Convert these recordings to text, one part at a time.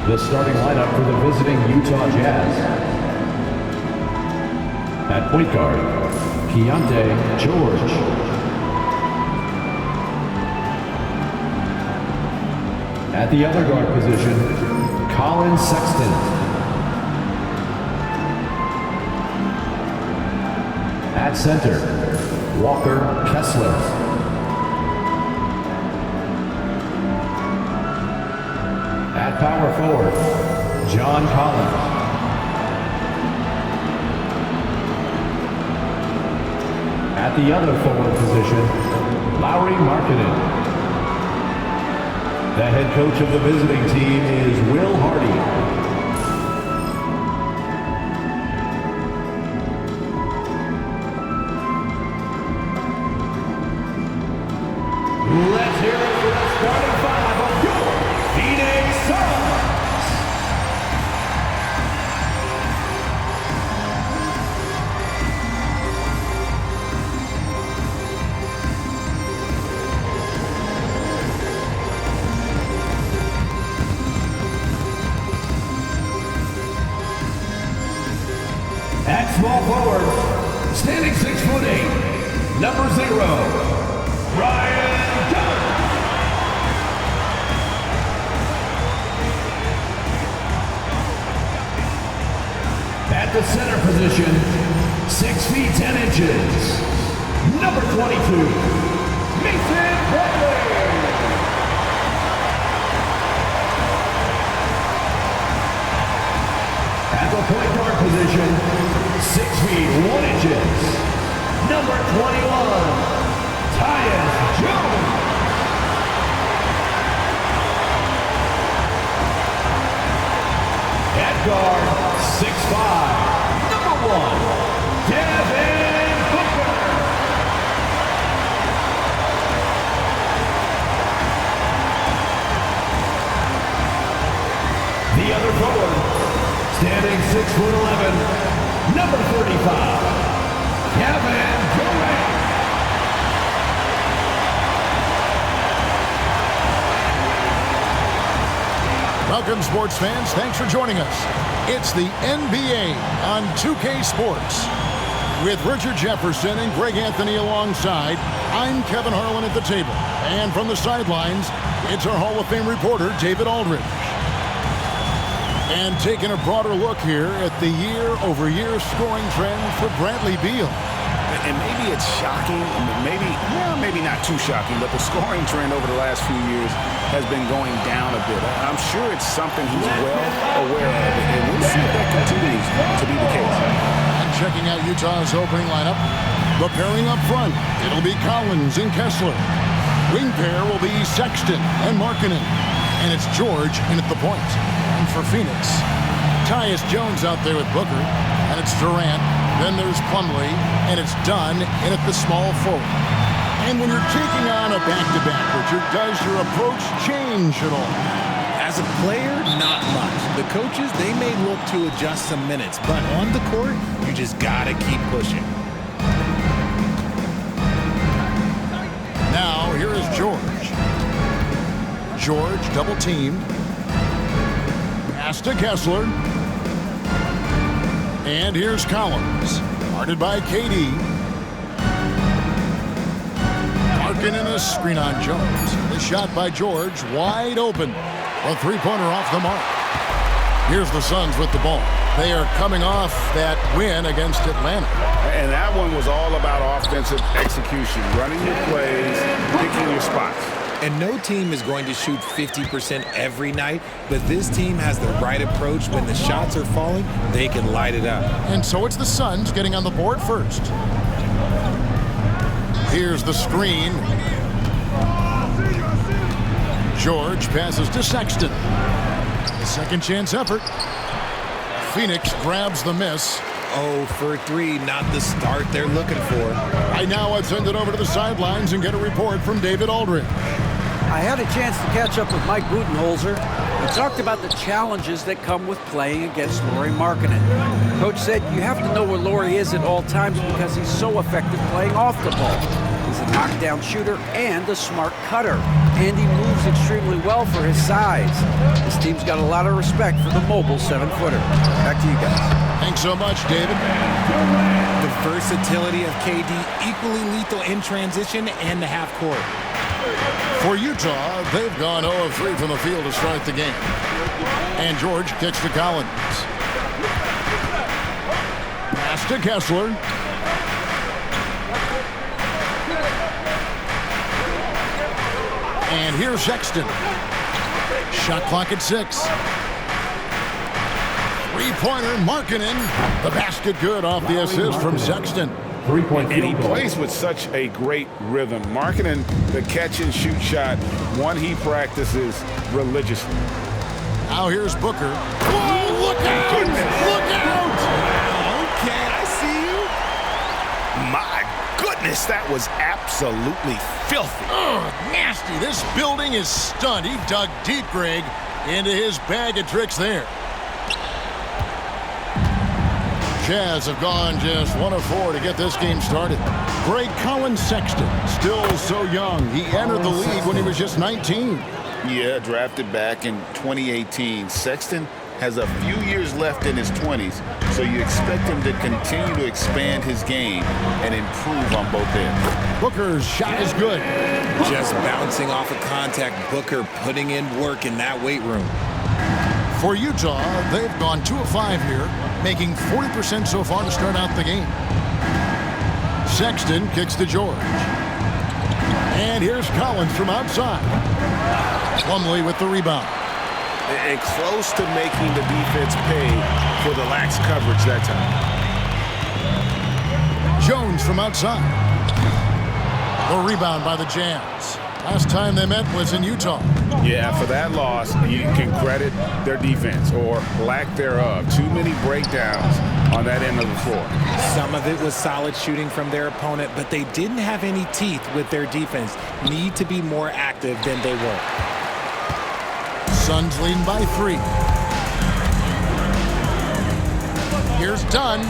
The starting lineup for the visiting Utah Jazz. At point guard, Keontae George. At the other guard position, Colin Sexton. At center, Walker Kessler. At power forward, John Colin. At the other forward position, Lauri Markkanen. The head coach of the visiting team is Will Hardy. Let's hear it for the starting five of your Phoenix Suns. At small forward, standing 6'8", number 0, Ryan. At the center position, 6 feet 10 inches, number 22, Mason Bradley. At the point guard position, 6 feet 1 inches, number 21, Tyus Jones. At guard, 6'5", number 1, Devin Booker. The other forward, standing 6'11", number 35, Kevin Durant. Welcome, sports fans. Thanks for joining us. It's the NBA on 2K Sports. With Richard Jefferson and Greg Anthony alongside, I'm Kevin Harlan at the table. And from the sidelines, it's our Hall of Fame reporter, David Aldridge. And taking a broader look here at the year-over-year scoring trend for Bradley Beal. And maybe it's shocking, maybe not too shocking, but the scoring trend over the last few years has been going down a bit. I'm sure it's something he's well aware of, and we'll see if that continues to be the case. And checking out Utah's opening lineup, the pairing up front, it'll be Collins and Kessler. Wing pair will be Sexton and Markkanen. And it's George in at the point. And for Phoenix, Tyus Jones out there with Booker, and it's Durant. Then there's Plumlee, and it's Dunn in at the small forward. And when you're taking on a back-to-back, Richard, does your approach change at all? As a player, not much. The coaches, they may look to adjust some minutes, but on the court, you just gotta keep pushing. Now, here is George. George double-teamed. Pass to Kessler. And here's Collins. Guarded by KD. Markkanen a screen on Jones. The shot by George, wide open. A three-pointer off the mark. Here's the Suns with the ball. They are coming off that win against Atlanta. And that one was all about offensive execution, running your plays, picking your spots. And no team is going to shoot 50% every night, but this team has the right approach. When the shots are falling, they can light it up. And so it's the Suns getting on the board first. Here's the screen. George passes to Sexton. A second chance effort. Phoenix grabs the miss. 0 for 3, not the start they're looking for. Right now, I'd send it over to the sidelines and get a report from David Aldridge. I had a chance to catch up with Mike Budenholzer. He talked about the challenges that come with playing against Lauri Markkanen. Coach said you have to know where Lauri is at all times because he's so effective playing off the ball. He's a knockdown shooter and a smart cutter, and he moves extremely well for his size. This team's got a lot of respect for the mobile 7-footer. Back to you guys. Thanks so much, David. The versatility of KD, equally lethal in transition and the half court. For Utah, they've gone 0 of 3 from the field to start the game. And George kicks to Colin. Pass to Kessler. And here's Sexton. Shot clock at 6. Three-pointer, Markkanen. The basket good off the assist from Sexton. Three-point And he field goal. plays with such a great rhythm. Markkanen, the catch-and-shoot shot, one he practices religiously. Now here's Booker. Whoa, look out! Look out! Okay, I see you. My goodness, that was absolutely filthy. Oh, nasty. This building is stunned. He dug deep, Greg, into his bag of tricks there. Jazz have gone just 1 of 4 to get this game started. Greg, Colin Sexton, still so young. He entered the league when he was just 19. Yeah, drafted back in 2018. Sexton has a few years left in his 20s, so you expect him to continue to expand his game and improve on both ends. Booker's shot is good. Just bouncing off of contact, Booker putting in work in that weight room. For Utah, they've gone 2 of 5 here, making 40% so far to start out the game. Sexton kicks to George. And here's Collins from outside. Plumlee with the rebound. And close to making the defense pay for the lax coverage that time. Jones from outside. The rebound by the Jazz. Last time they met was in Utah. Yeah, for that loss, you can credit their defense or lack thereof. Too many breakdowns on that end of the floor. Some of it was solid shooting from their opponent, but they didn't have any teeth with their defense. Need to be more active than they were. Suns leading by 3. Here's Dunn.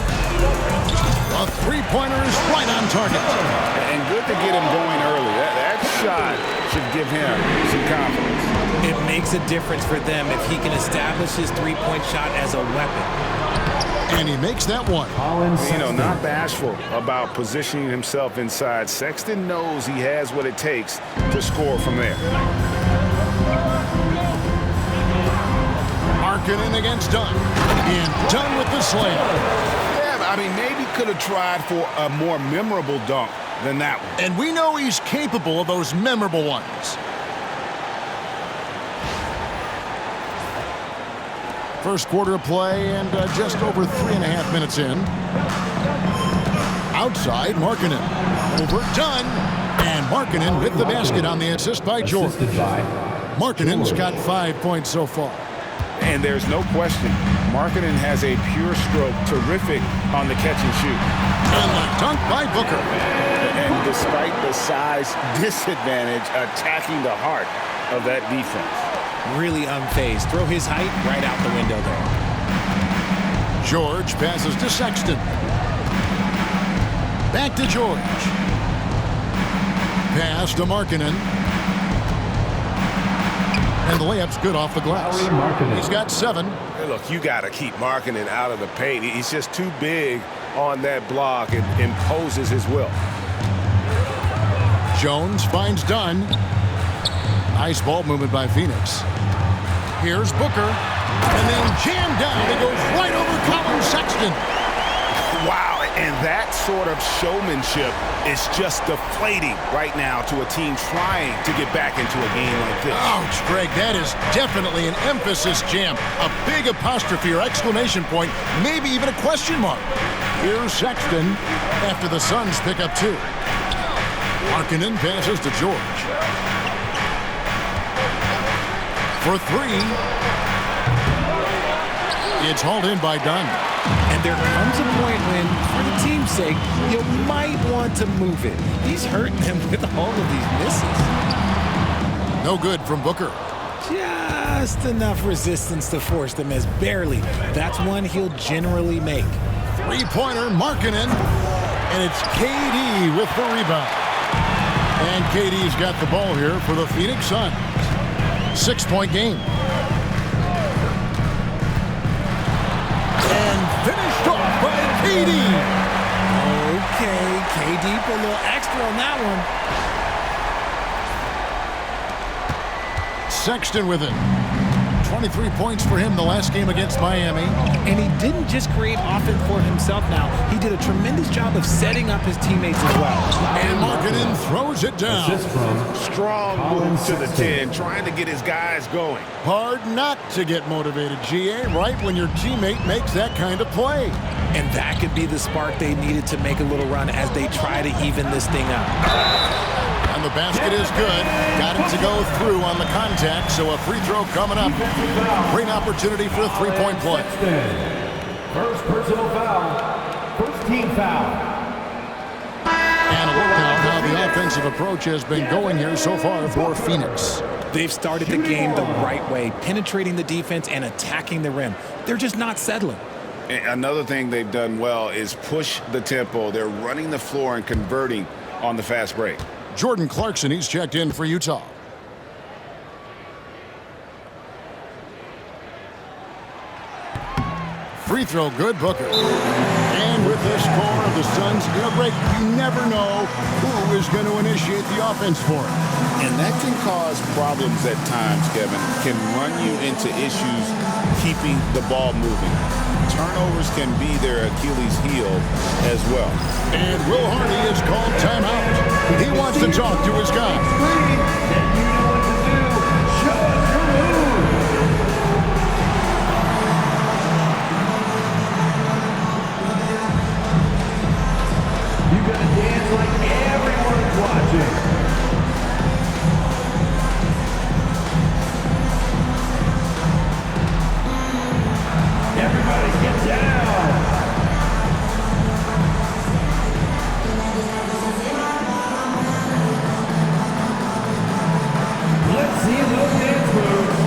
A three-pointer is right on target. And good to get him going early. That shot should give him some confidence. It makes a difference for them if he can establish his three-point shot as a weapon. And he makes that one. You know, not bashful about positioning himself inside. Sexton knows he has what it takes to score from there. Markkanen against Dunn. And Dunn with the slam. Yeah, I mean, maybe could have tried for a more memorable dunk than that one. And we know he's capable of those memorable ones. First quarter of play and just over 3.5 minutes in. Outside, Markkanen. Over Dunn. And Markkanen with the basket on the assist by George. Markkanen's got 5 points so far. And there's no question, Markkanen has a pure stroke, terrific on the catch and shoot. And the dunk by Booker. And despite the size disadvantage, attacking the heart of that defense. Really unfazed. Throw his height right out the window there. George passes to Sexton. Back to George. Pass to Markkanen. And the layup's good off the glass. He's got 7. Hey, look, you got to keep Markkanen out of the paint. He's just too big on that block and imposes his will. Jones finds Dunn. Nice ball movement by Phoenix. Here's Booker. And then jammed down. It goes right over Colin Sexton. Wow, and that sort of showmanship is just deflating right now to a team trying to get back into a game like this. Ouch, Greg, that is definitely an emphasis jam. A big apostrophe or exclamation point, maybe even a question mark. Here's Sexton after the Suns pick up 2. Markkanen passes to George. For 3. It's hauled in by Dunn. And there comes a point when, for the team's sake, you might want to move it. He's hurting them with all of these misses. No good from Booker. Just enough resistance to force them as barely. That's one he'll generally make. 3-pointer, Markkanen. And it's KD with the rebound. And KD's got the ball here for the Phoenix Suns. 6-point game. And finished off by KD. Okay, KD put a little extra on that one. Sexton with it. 23 points for him the last game against Miami. And he didn't just create offense for himself now. He did a tremendous job of setting up his teammates as well. And Markkanen throws it down. Strong move to the 10, trying to get his guys going. Hard not to get motivated, GA, right when your teammate makes that kind of play. And that could be the spark they needed to make a little run as they try to even this thing up. And the basket is good. Got him to go through on the contact, so a free throw coming up. Great opportunity for a 3-point play. First personal foul. First team foul. And a look now how the offensive approach has been going here so far for Phoenix. They've started the game the right way, penetrating the defense and attacking the rim. They're just not settling. Another thing they've done well is push the tempo. They're running the floor and converting on the fast break. Jordan Clarkson, he's checked in for Utah. Free throw good, Booker. And with the score of the Suns in a break, you never know who is going to initiate the offense for it. And that can cause problems at times, Kevin. Can run you into issues keeping the ball moving. Turnovers can be their Achilles heel as well. And Will Hardy has called timeout. He wants to talk to his guys. You know what to do. Show us your move. You gotta dance like everyone's watching. Everybody get down. Let's see those dance moves.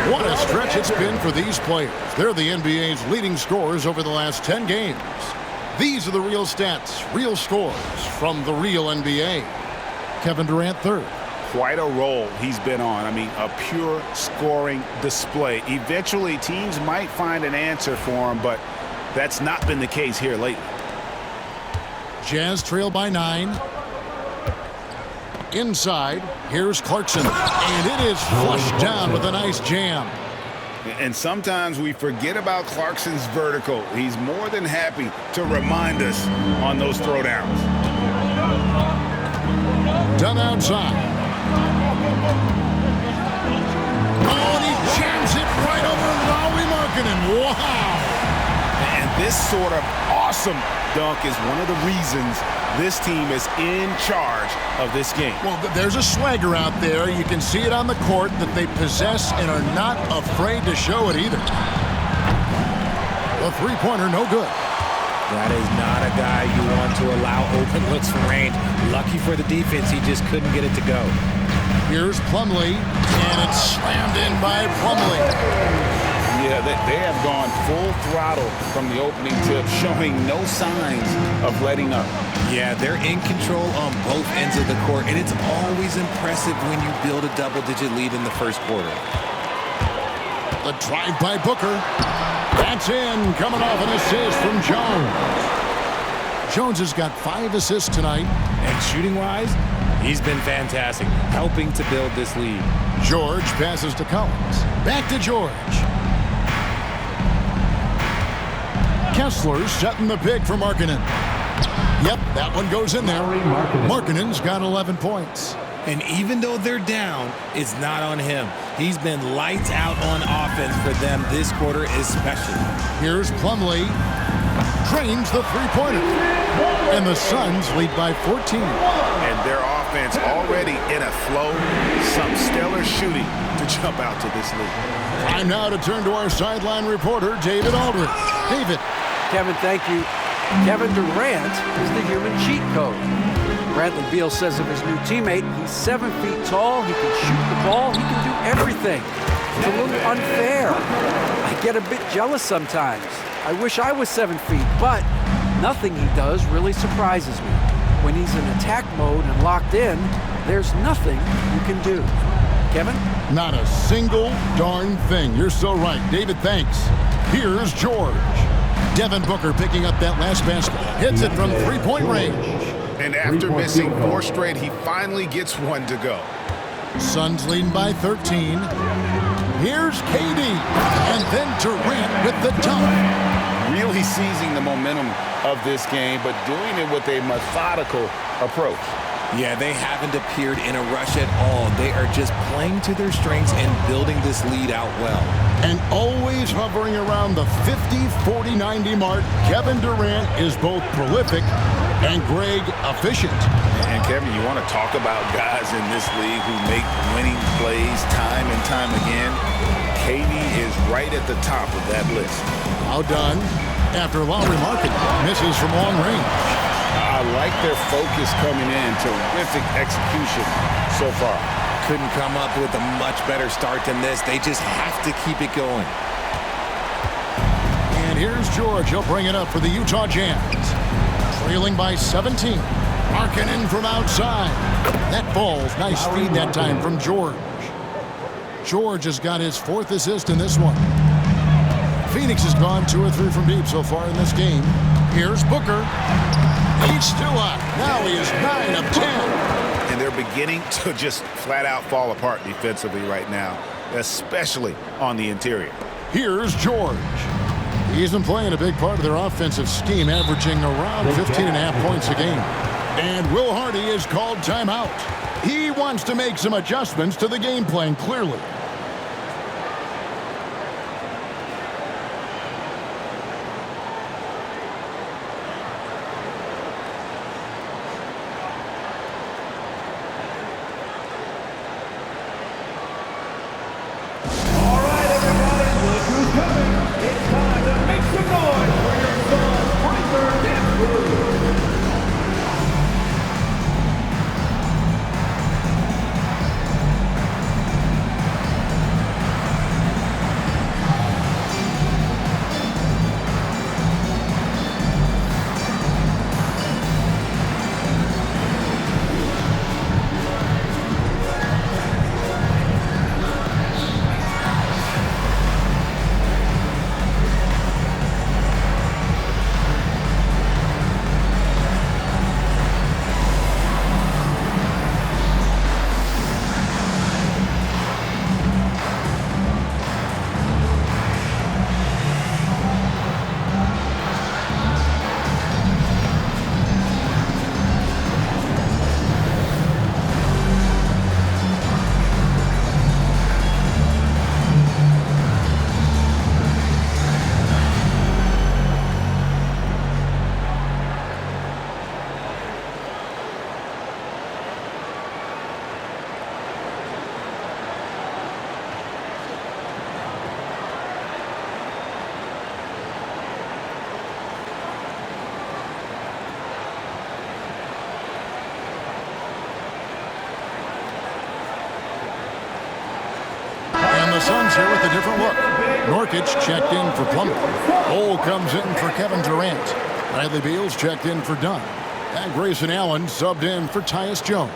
What a stretch it's been for these players. They're the NBA's leading scorers over the last 10 games. These are the real stats, real scores from the real NBA. Kevin Durant third. Quite a role he's been on. I mean, a pure scoring display. Eventually, teams might find an answer for him, but that's not been the case here lately. Jazz trail by 9. Inside, here's Clarkson. And it is flushed down with a nice jam. And sometimes we forget about Clarkson's vertical. He's more than happy to remind us on those throwdowns. Done outside. Oh, and he jams it right over Markkanen. Wow. This sort of awesome dunk is one of the reasons this team is in charge of this game. Well, there's a swagger out there. You can see it on the court that they possess and are not afraid to show it either. The three-pointer, no good. That is not a guy you want to allow open looks from range. Lucky for the defense, he just couldn't get it to go. Here's Plumlee, and it's slammed in by Plumlee. Yeah, they have gone full throttle from the opening tip, showing no signs of letting up. Yeah, they're in control on both ends of the court, and it's always impressive when you build a double-digit lead in the first quarter. The drive by Booker. That's in, coming off an assist from Jones. Jones has got 5 assists tonight. And shooting-wise, he's been fantastic, helping to build this lead. George passes to Collins. Back to George. Kessler setting the pick for Markkanen. Yep, that one goes in there. Markkanen's got 11 points. And even though they're down, it's not on him. He's been lights out on offense for them this quarter especially. Here's Plumlee. Drains the three-pointer. And the Suns lead by 14. And their offense already in a flow. Some stellar shooting to jump out to this lead. Time now to turn to our sideline reporter, David Aldridge. David. Kevin, thank you. Kevin Durant is the human cheat code. Bradley Beal says of his new teammate, he's 7 feet tall, he can shoot the ball, he can do everything. It's a little unfair. I get a bit jealous sometimes. I wish I was 7 feet, but nothing he does really surprises me. When he's in attack mode and locked in, there's nothing you can do. Kevin? Not a single darn thing. You're so right. David, thanks. Here's George. Devin Booker picking up that last basket. Hits it from three-point range. And after missing 4 straight, he finally gets one to go. Suns leading by 13. Here's KD. And then Durant with the dunk. Really seizing the momentum of this game, but doing it with a methodical approach. Yeah, they haven't appeared in a rush at all. They are just playing to their strengths and building this lead out well. And always hovering around the 50, 40, 90 mark, Kevin Durant is both prolific and Greg efficient. And Kevin, you want to talk about guys in this league who make winning plays time and time again? KD is right at the top of that list. How done after Lauri Markkanen misses from long range. I like their focus coming in. Terrific execution so far. Couldn't come up with a much better start than this. They just have to keep it going. And here's George. He'll bring it up for the Utah Jazz. Trailing by 17. Markkanen from outside. That falls. Nice feed that time from George. George has got his 4th assist in this one. Phoenix has gone 2 or 3 from deep so far in this game. Here's Booker. He's still up. Now he is 9 of 10. And they're beginning to just flat out fall apart defensively right now, especially on the interior. Here's George. He's been playing a big part of their offensive scheme, averaging around 15.5 points a game. And Will Hardy is called timeout. He wants to make some adjustments to the game plan, clearly. Suns here with a different look. Nurkic checked in for Plumlee. Cole comes in for Kevin Durant. Bradley Beal's checked in for Dunn. And Grayson Allen subbed in for Tyus Jones.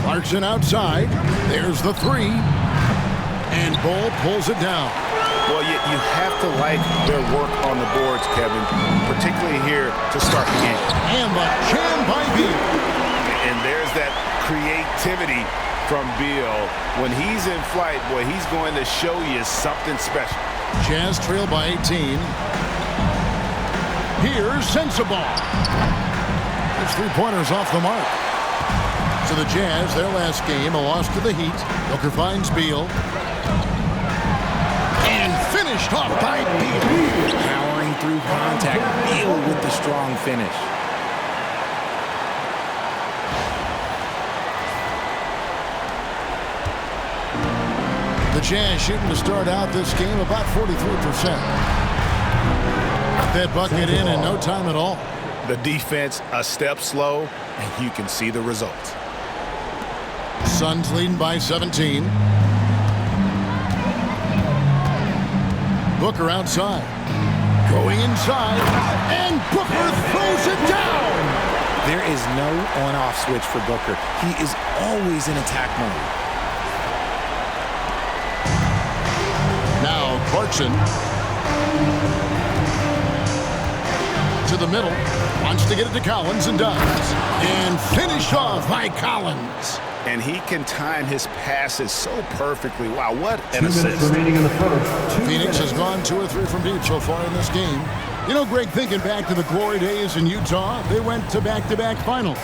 Clarkson outside. There's the three. And Bull pulls it down. Well, you have to like their work on the boards, Kevin, particularly here to start the game. And the jam by Beal. And there's that creativity from Beal. When he's in flight, boy, he's going to show you something special. Jazz trail by 18. Here's Sensabaugh. There's three-pointers off the mark. So the Jazz, their last game, a loss to the Heat. Booker finds Beal. And finished off by Beal. Powering through contact. Beal with the strong finish. The Jazz shooting to start out this game about 43%. That bucket in no time at all. The defense a step slow, and you can see the results. Suns leading by 17. Booker outside. Going inside. And Booker throws it down. There is no on-off switch for Booker. He is always in attack mode. Now Clarkson. To the middle. Wants to get it to Collins and does. And finished off by Collins. And he can time his passes so perfectly. Wow, what an 2 minutes assist. remaining in the first. Phoenix has gone 2 or 3 from deep so far in this game. You know, Greg, thinking back to the glory days in Utah, they went to back-to-back finals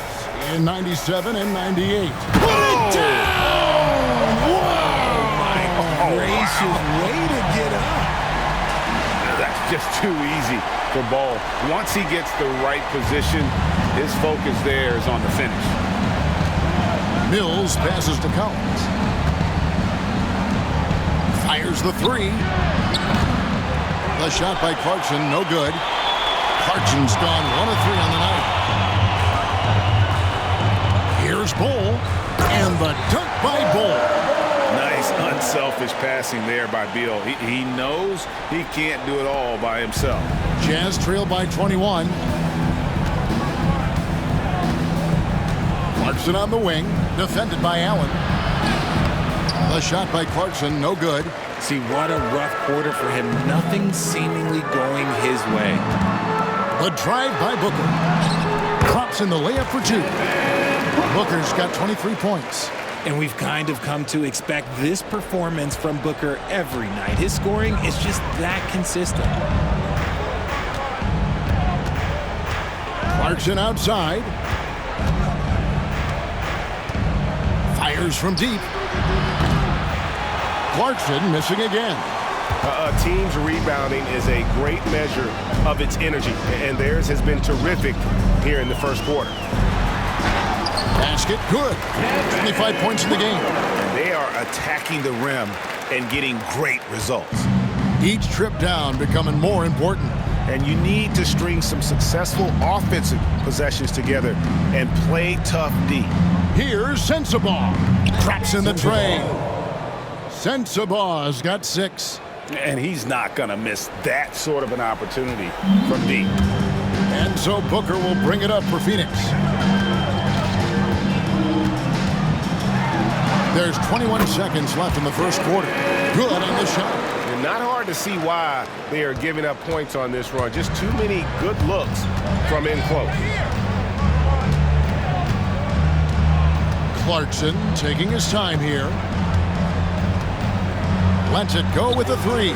in 97 and 98. Put it down! Wow! Gracious way to get up. That's just too easy for Ball. Once he gets the right position, his focus there is on the finish. Mills passes to Collins. Fires the three. The shot by Clarkson, no good. Clarkson's gone 1 of 3 on the night. Here's Bull. And the dunk by Bull. Nice, unselfish passing there by Beal. He knows he can't do it all by himself. Jazz trail by 21. Clarkson on the wing, defended by Allen. The shot by Clarkson, no good. See, what a rough quarter for him. Nothing seemingly going his way. The drive by Booker. Drops in the layup for 2. Booker's got 23 points. And we've kind of come to expect this performance from Booker every night. His scoring is just that consistent. Clarkson outside. Fires from deep. Clarkson missing again. A team's rebounding is a great measure of its energy, and theirs has been terrific here in the first quarter. Basket good. 25 points in the game. They are attacking the rim and getting great results. Each trip down becoming more important. And you need to string some successful offensive possessions together and play tough D. Here's Sensabaugh. Drops in the tray. Sensabaugh's got 6. And he's not going to miss that sort of an opportunity from D. And so Booker will bring it up for Phoenix. There's 21 seconds left in the first quarter. Good on the shot. And not hard to see why they are giving up points on this run. Just too many good looks from in close. Clarkson taking his time here. Lets it go with a 3.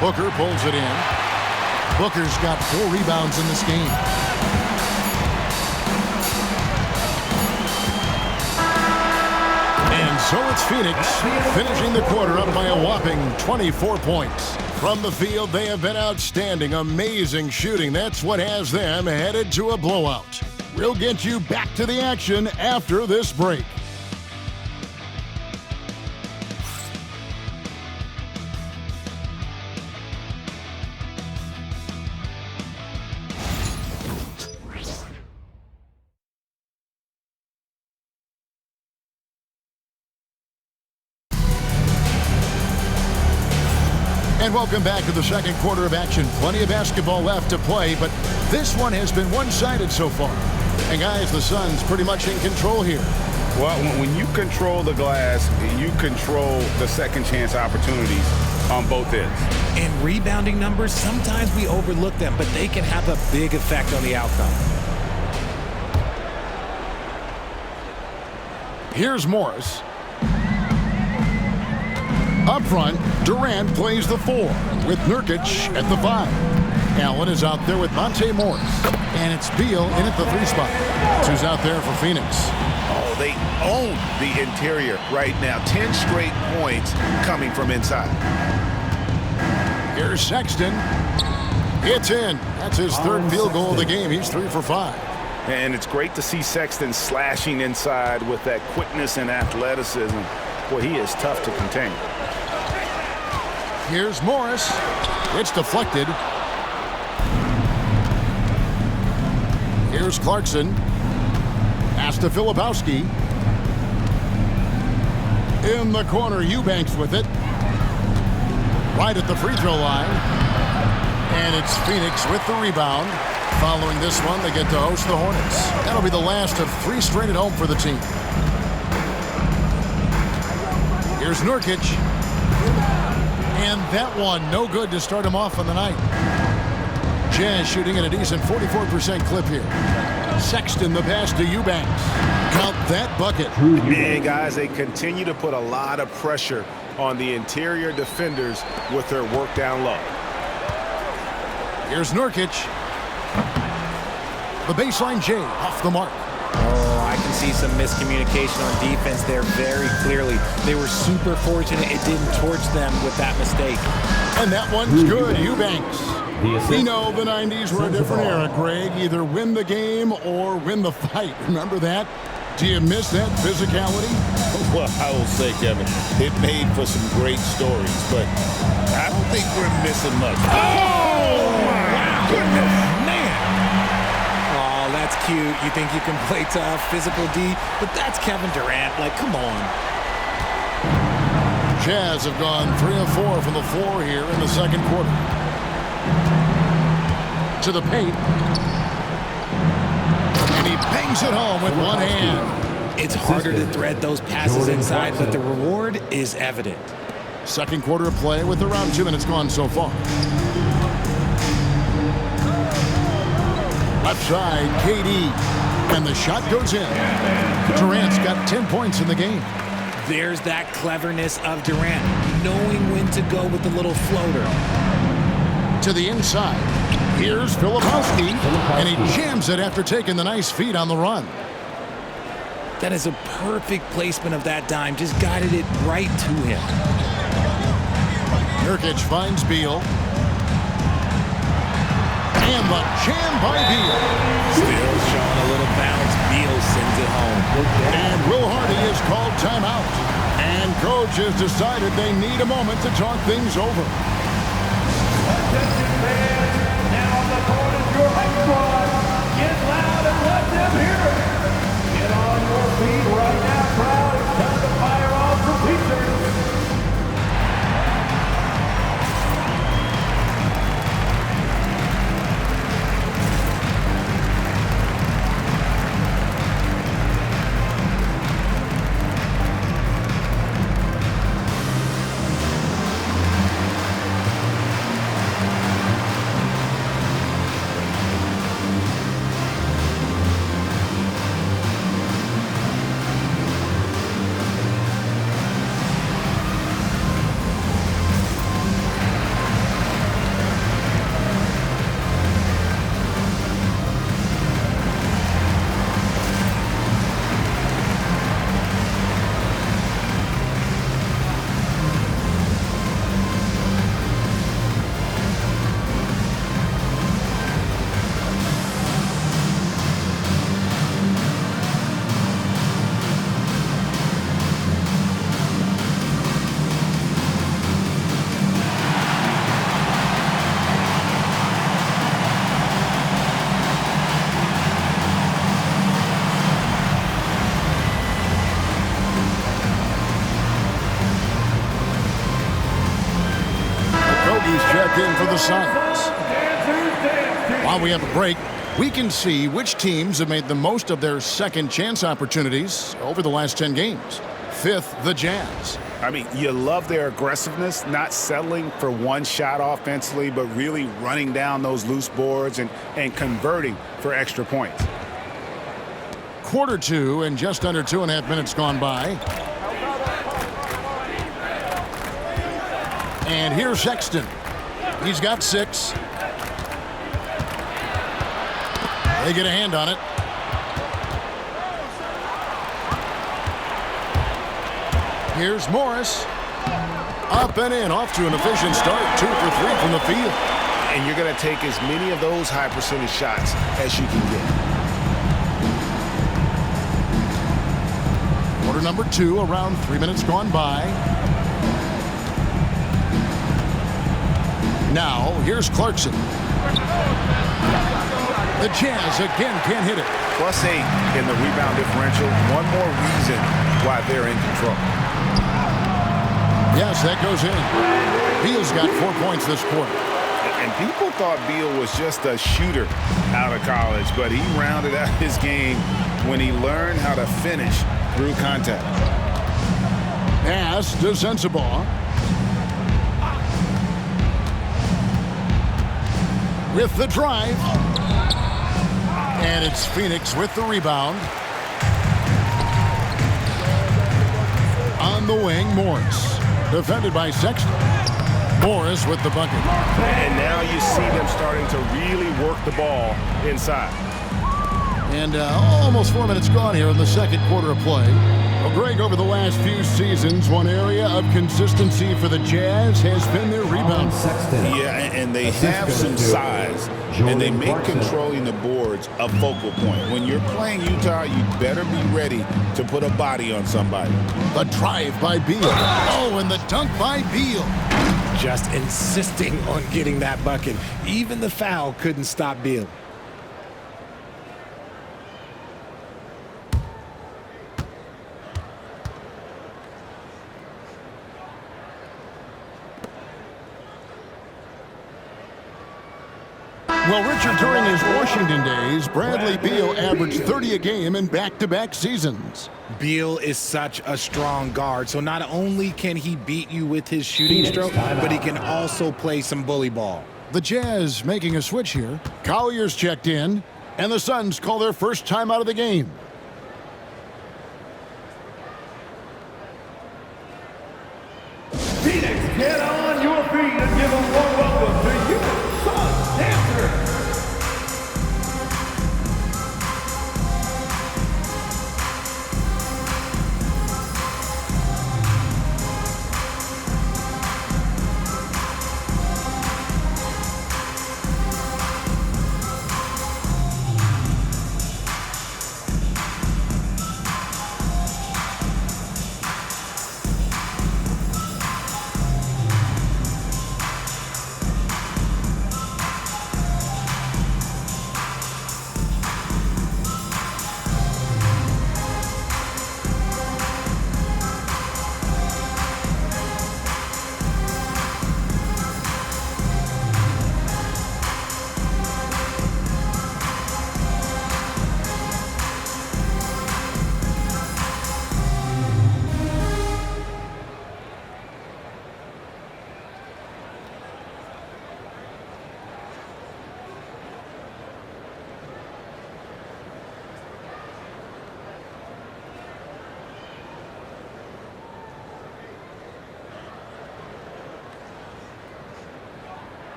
Booker pulls it in. Booker's got 4 rebounds in this game. And so it's Phoenix finishing the quarter up by a whopping 24 points. From the field, they have been outstanding, amazing shooting. That's what has them headed to a blowout. We'll get you back to the action after this break. And welcome back to the second quarter of action. Plenty of basketball left to play, but this one has been one-sided so far. And guys, the Suns pretty much in control here. Well, when you control the glass, you control the second chance opportunities on both ends. And rebounding numbers, sometimes we overlook them, but they can have a big effect on the outcome. Here's Morris. Up front, Durant plays the 4 with Nurkic at the 5. Allen is out there with Monte Morris. And it's Beal in at the 3 spot. Who's out there for Phoenix? Oh, they own the interior right now. 10 straight points coming from inside. Here's Sexton. It's in. That's his third field goal of the game. He's 3 for 5. And it's great to see Sexton slashing inside with that quickness and athleticism. Boy, he is tough to contain. Here's Morris. It's deflected. Here's Clarkson. Pass to Filipowski. In the corner, Eubanks with it. Right at the free throw line. And it's Phoenix with the rebound. Following this one, they get to host the Hornets. That'll be the last of 3 straight at home for the team. Here's Nurkic. And that one, no good to start him off on the night. Jazz shooting at a decent 44% clip here. Sexton the pass to Eubanks. Count that bucket. Man, guys, they continue to put a lot of pressure on the interior defenders with their work down low. Here's Nurkic. The baseline J off the mark. Oh, I can see some miscommunication on defense there very clearly. They were super fortunate it didn't torch them with that mistake. And that one's good, Eubanks. We know the 90s were a different era, Greg. Either win the game or win the fight. Remember that? Do you miss that physicality? Well, I will say, Kevin, it made for some great stories, but I don't think we're missing much. Oh, my goodness, man. Oh, that's cute. You think you can play tough, physical D, but that's Kevin Durant. Like, come on. Jazz have gone 3 of 4 from the floor here in the second quarter. To the paint. And he bangs it home with one hand. It's harder to thread those passes inside, but the reward is evident. Second quarter of play with around 2 minutes gone so far. Left side, KD. And the shot goes in. Durant's got 10 points in the game. There's that cleverness of Durant, knowing when to go with the little floater. To the inside. Here's Filipowski. And he jams it after taking the nice feed on the run. That is a perfect placement of that dime. Just guided it right to him. Nurkic finds Beal. And the jam by Beal. Still showing a little bounce. Beal sends it home. And Will Hardy is called timeout. And coach has decided they need a moment to talk things over. Attention fans, now on the court is your home squad. Get loud and let them hear it. Get on your feet right now, crowd. It's time to fire off the features. rookies check in for the Suns. While we have a break, we can see which teams have made the most of their second chance opportunities over the last 10 games. Fifth, the Jazz. I mean, you love their aggressiveness, not settling for one shot offensively, but really running down those loose boards and converting for extra points. Quarter two and just under 2.5 minutes gone by. And here's Sexton. He's got 6. They get a hand on it. Here's Morris. Up and in, off to an efficient start. 2 for 3 from the field. And you're going to take as many of those high percentage shots as you can get. Quarter number 2, around 3 minutes gone by. Now, here's Clarkson. The Jazz again can't hit it. +8 in the rebound differential. One more reason why they're in control. Yes, that goes in. Beal's got 4 points this quarter. And people thought Beal was just a shooter out of college, but he rounded out his game when he learned how to finish through contact. Pass to Sensabaugh. With the drive. And it's Phoenix with the rebound. On the wing, Morris. Defended by Sexton. Morris with the bucket. And now you see them starting to really work the ball inside. And almost 4 minutes gone here in the second quarter of play. Well, Greg, over the last few seasons, one area of consistency for the Jazz has been their rebound. Yeah, and they have some size, and they make controlling the boards a focal point. When you're playing Utah, you better be ready to put a body on somebody. The drive by Beal. Oh, and the dunk by Beal. Just insisting on getting that bucket. Even the foul couldn't stop Beal. Well, Richard, during his Washington days, Bradley Beal averaged 30 a game in back-to-back seasons. Beal is such a strong guard, so not only can he beat you with his shooting stroke, but he can also play some bully ball. The Jazz making a switch here. Collier's checked in, and the Suns call their first time out of the game. Phoenix, get on your feet and give a warm welcome to you, Sun Dancers.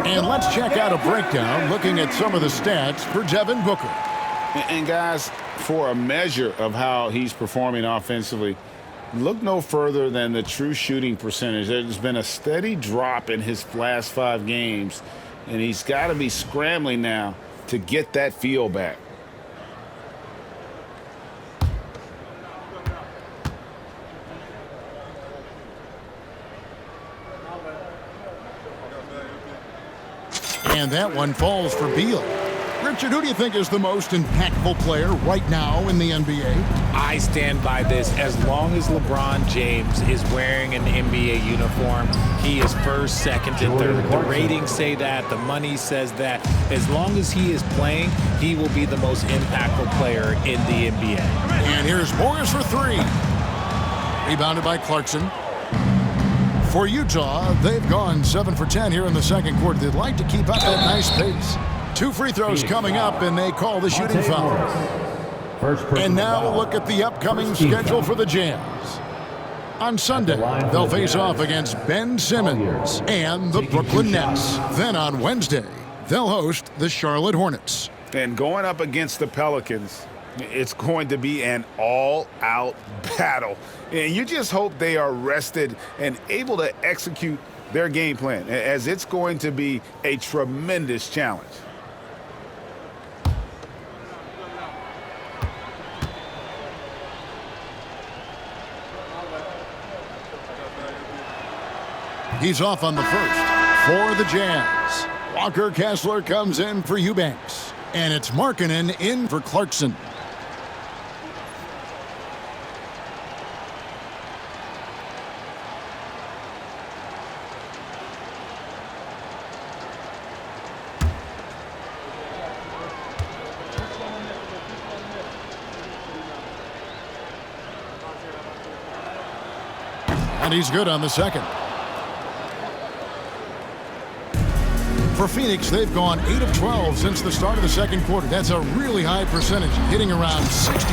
And let's check out a breakdown looking at some of the stats for Devin Booker. And guys, for a measure of how he's performing offensively, look no further than the true shooting percentage. There's been a steady drop in his last 5 games, and he's got to be scrambling now to get that feel back. And that one falls for Beal. Richard, who do you think is the most impactful player right now in the NBA? I stand by this. As long as LeBron James is wearing an NBA uniform, he is first, second, and third. The ratings say that. The money says that. As long as he is playing, he will be the most impactful player in the NBA. And here's Morris for three. Rebounded by Clarkson. For Utah, they've gone 7 for 10 here in the second quarter. They'd like to keep up that nice pace. 2 free throws coming up, and they call the shooting foul. And now look at the upcoming schedule for the Jazz. On Sunday, they'll face off against Ben Simmons and the Brooklyn Nets. Then on Wednesday, they'll host the Charlotte Hornets. And going up against the Pelicans, it's going to be an all-out battle. And you just hope they are rested and able to execute their game plan, as it's going to be a tremendous challenge. He's off on the first for the Jazz. Walker Kessler comes in for Eubanks. And it's Markkanen in for Clarkson. And he's good on the second. For Phoenix, they've gone 8 of 12 since the start of the second quarter. That's a really high percentage, hitting around 67%.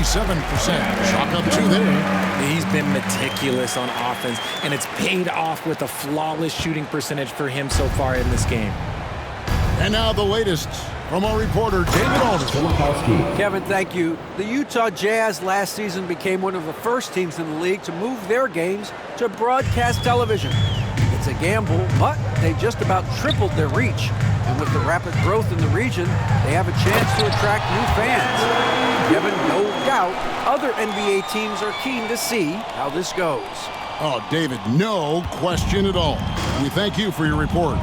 Chalk up 2 there. He's been meticulous on offense, and it's paid off with a flawless shooting percentage for him so far in this game. And now the latest from our reporter, David Aldridge. Kevin, thank you. The Utah Jazz last season became one of the first teams in the league to move their games to broadcast television. It's a gamble, but they just about tripled their reach. And with the rapid growth in the region, they have a chance to attract new fans. Kevin, no doubt, other NBA teams are keen to see how this goes. Oh, David, no question at all. We thank you for your report.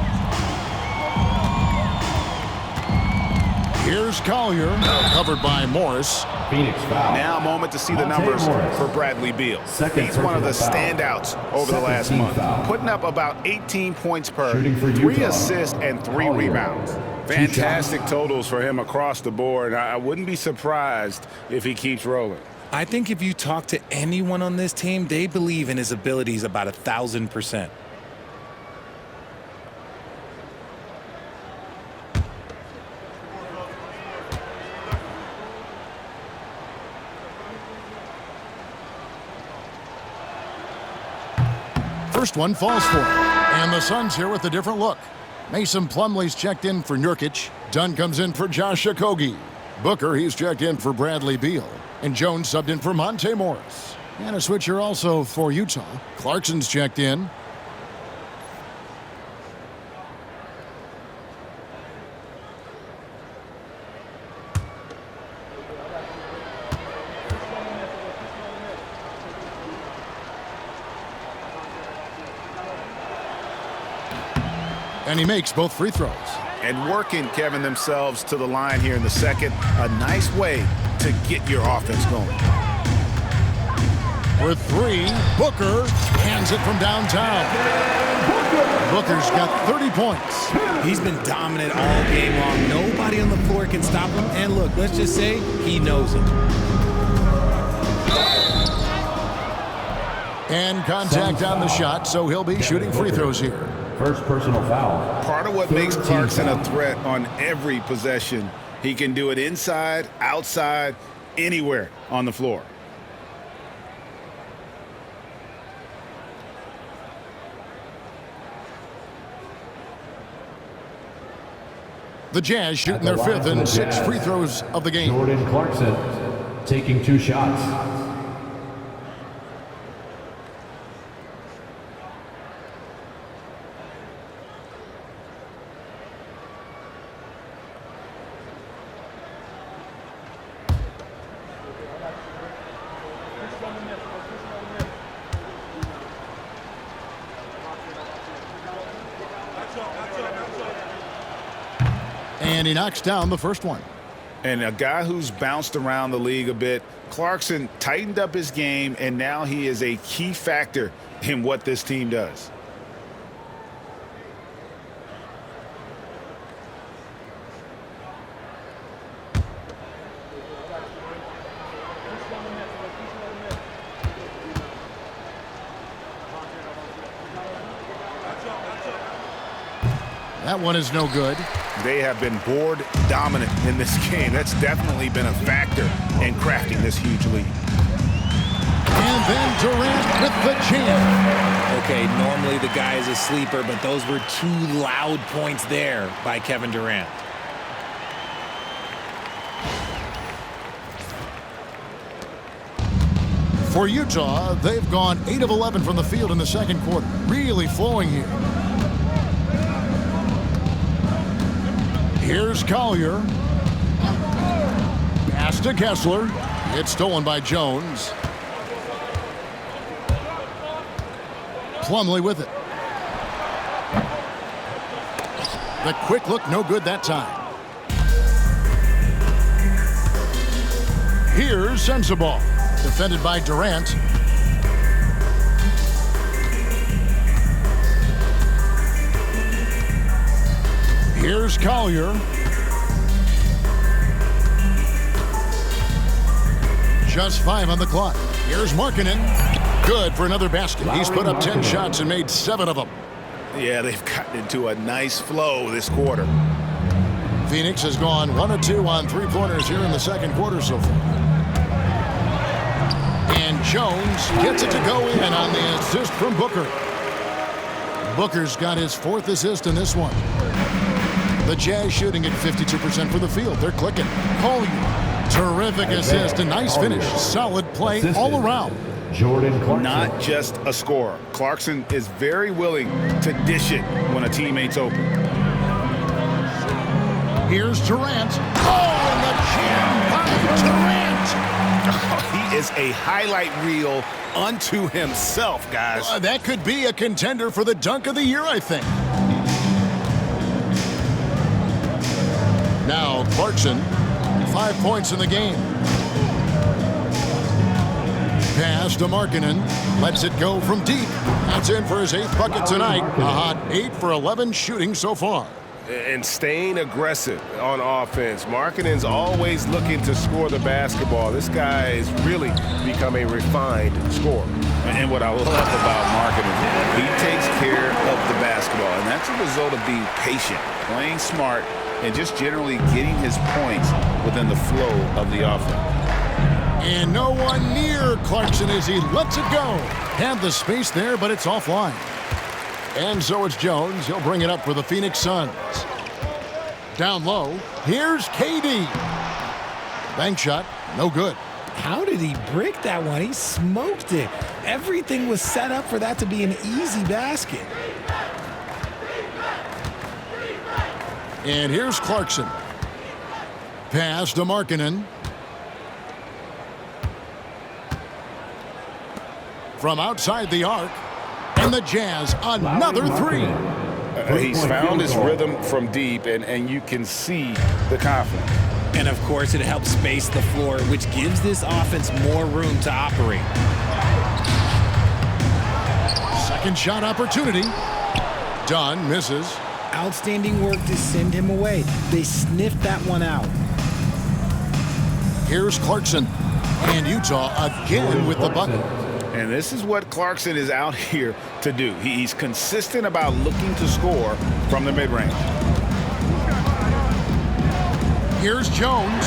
Here's Collier, covered by Morris. Phoenix foul. Now a moment to see the numbers for Bradley Beal. He's one of the standouts over the last month, putting up about 18 points per, 3 assists, and 3 rebounds. Fantastic totals for him across the board. I wouldn't be surprised if he keeps rolling. I think if you talk to anyone on this team, they believe in his abilities about 1,000%. First one falls for him. And the Suns here with a different look. Mason Plumlee's checked in for Nurkic. Dunn comes in for Josh Okogie. Booker, he's checked in for Bradley Beal. And Jones subbed in for Monte Morris. And a switcher also for Utah. Clarkson's checked in. And he makes both free throws. And working, Kevin, themselves to the line here in the second. A nice way to get your offense going. With 3, Booker hands it from downtown. Booker's got 30 points. He's been dominant all game long. Nobody on the floor can stop him. And look, let's just say he knows it. And contact on the shot, so he'll be shooting free throws here. First personal foul. Part of what makes Clarkson a threat on every possession, he can do it inside, outside, anywhere on the floor. The Jazz shooting their 5th and 6th free throws of the game. Jordan Clarkson taking 2 shots. And he knocks down the first one. And a guy who's bounced around the league a bit, Clarkson tightened up his game, and now he is a key factor in what this team does. That one is no good. They have been board dominant in this game. That's definitely been a factor in crafting this huge lead. And then Durant with the jam. Okay, normally the guy is a sleeper, but those were 2 loud points there by Kevin Durant. For Utah, they've gone 8 of 11 from the field in the second quarter. Really flowing here. Here's Collier. Pass to Kessler. It's stolen by Jones. Plumlee with it. The quick look, no good that time. Here's Sensabaugh. Defended by Durant. Here's Collier. Just 5 on the clock. Here's Markkanen. Good for another basket. He's put up 10 shots and made 7 of them. Yeah, they've gotten into a nice flow this quarter. Phoenix has gone 1 of 2 on 3-pointers here in the second quarter so far. And Jones gets it to go in on the assist from Booker. Booker's got his 4th assist in this one. The Jazz shooting at 52% for the field. They're clicking. Collier, terrific assist, a nice finish. Solid play all around. Jordan Clarkson. Not just a scorer. Clarkson is very willing to dish it when a teammate's open. Here's Durant. Oh, and the jam by Durant. He is a highlight reel unto himself, guys. That could be a contender for the dunk of the year, I think. Now Clarkson, 5 points in the game. Pass to Markkanen. Lets it go from deep. That's in for his 8th bucket tonight. A hot 8 for 11 shooting so far. And staying aggressive on offense. Markkanen's always looking to score the basketball. This guy has really become a refined scorer. And what I love about Markkanen, he takes care of the basketball. And that's a result of being patient, playing smart, and just generally getting his points within the flow of the offense. And no one near Clarkson as he lets it go. Had the space there, but it's offline. And so it's Jones. He'll bring it up for the Phoenix Suns. Down low, here's KD. Bank shot, no good. How did he brick that one? He smoked it. Everything was set up for that to be an easy basket. And here's Clarkson. Pass to Markkanen. From outside the arc. And the Jazz, another 3. He's found his rhythm from deep, and you can see the confidence. And, of course, it helps space the floor, which gives this offense more room to operate. Second shot opportunity. Dunn misses. Outstanding work to send him away. They sniffed that one out. Here's Clarkson. And Utah again with the bucket. And this is what Clarkson is out here to do. He's consistent about looking to score from the mid-range. Here's Jones.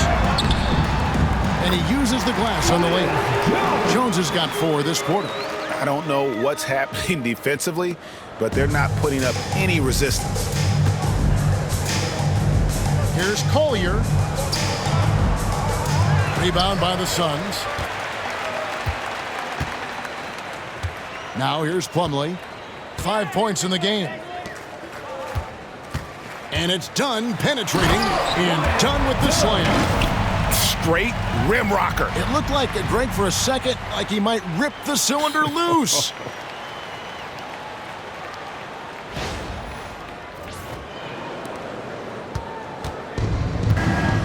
And he uses the glass on the layup. Jones has got 4 this quarter. I don't know what's happening defensively, but they're not putting up any resistance. Here's Collier. Rebound by the Suns. Now here's Plumlee. 5 points in the game. And it's Dunn penetrating. And Dunn with the slam. Straight rim rocker. It looked like Greg for a second, like he might rip the cylinder loose.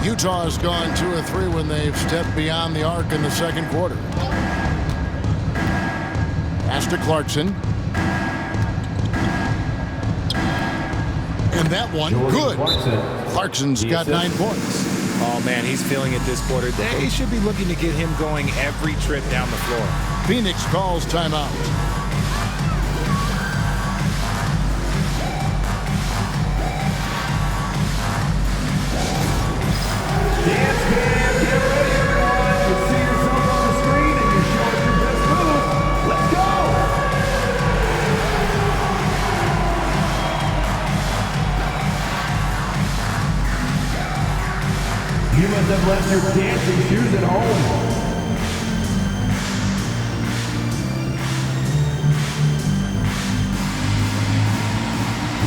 Utah has gone 2 of 3 when they've stepped beyond the arc in the second quarter. Pass to Clarkson. And that one, good. Clarkson's got 9 points. Oh, man, he's feeling it this quarter. They should be looking to get him going every trip down the floor. Phoenix calls timeout. Dance cam, get ready, everyone. You see yourself on the screen and you're showing your best move. Let's go! You must have left your dancing shoes at home.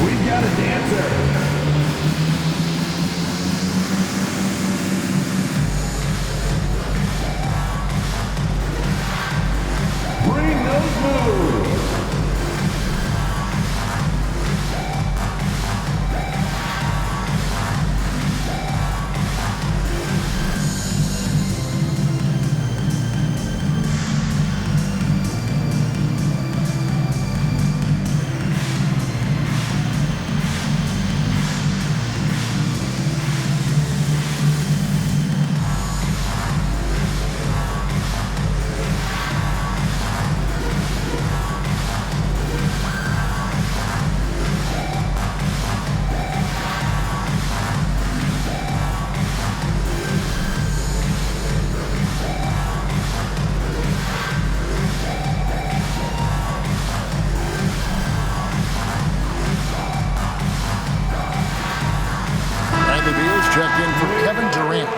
We've got a dancer. Bring those moves. Checked in for Kevin Durant.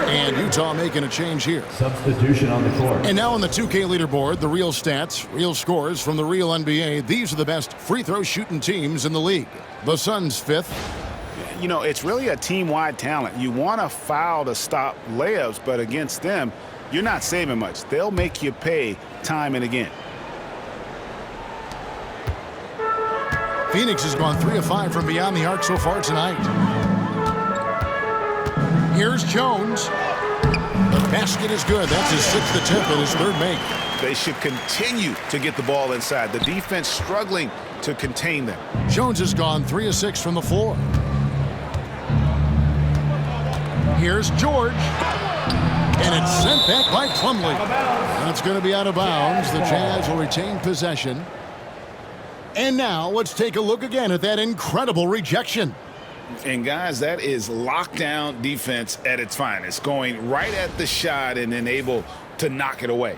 And Utah making a change here. Substitution on the court. And now on the 2K leaderboard, the real stats, real scores from the real NBA. These are the best free throw shooting teams in the league. The Suns 5th. You know, it's really a team-wide talent. You want to foul to stop layups, but against them, you're not saving much. They'll make you pay time and again. Phoenix has gone 3 of 5 from beyond the arc so far tonight. Here's Jones. The basket is good. That's his 6th attempt and his 3rd make. They should continue to get the ball inside. The defense struggling to contain them. Jones has gone 3 of 6 from the floor. Here's George. And it's sent back by Plumlee. That's going to be out of bounds. The Jazz will retain possession. And now let's take a look again at that incredible rejection. And guys, that is lockdown defense at its finest, going right at the shot and then able to knock it away.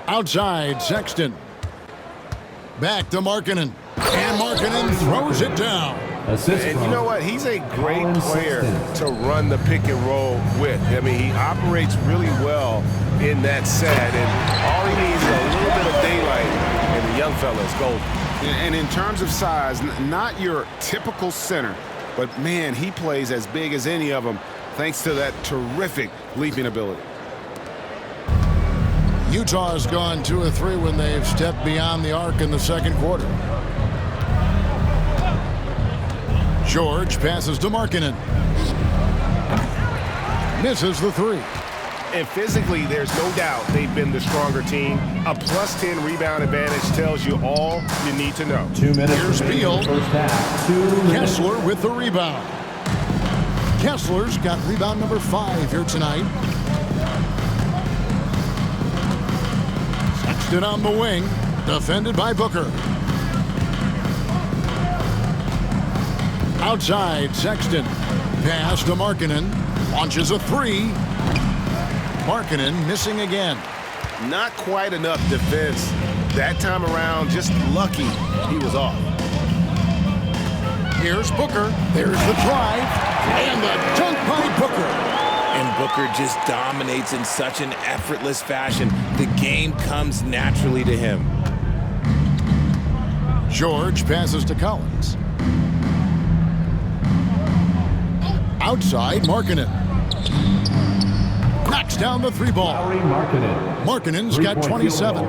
Outside, Sexton. Back to Markkanen. And Markkanen throws it down. And you know what? He's a great player to run the pick and roll with. I mean, he operates really well in that set, and all he needs is a little bit of daylight, and the young fella is golden. And in terms of size, not your typical center, but man, he plays as big as any of them thanks to that terrific leaping ability. Utah has gone 2 of 3 when they've stepped beyond the arc in the second quarter. George passes to Markkanen. Misses the 3. And physically, there's no doubt they've been the stronger team. A +10 rebound advantage tells you all you need to know. 2 minutes. Here's Beal. First half. 2 minutes. Kessler with the rebound. Kessler's got rebound number 5 here tonight. Sexton on the wing. Defended by Booker. Outside, Sexton. Pass to Markkanen. Launches a 3. Markkanen missing again. Not quite enough defense. That time around, just lucky he was off. Here's Booker. There's the drive. And the dunk by Booker. And Booker just dominates in such an effortless fashion. The game comes naturally to him. George passes to Collins. Outside, Markkanen. knocks down the three ball. Markkanen's got 27.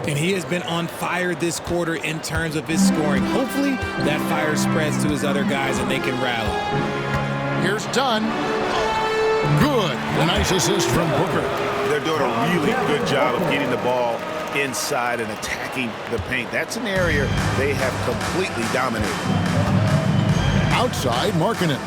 And he has been on fire this quarter in terms of his scoring. Hopefully, that fire spreads to his other guys and they can rally. Here's Dunn. Good. A nice assist from Booker. They're doing a really good job of getting the ball inside and attacking the paint. That's an area they have completely dominated. Outside, Markkanen.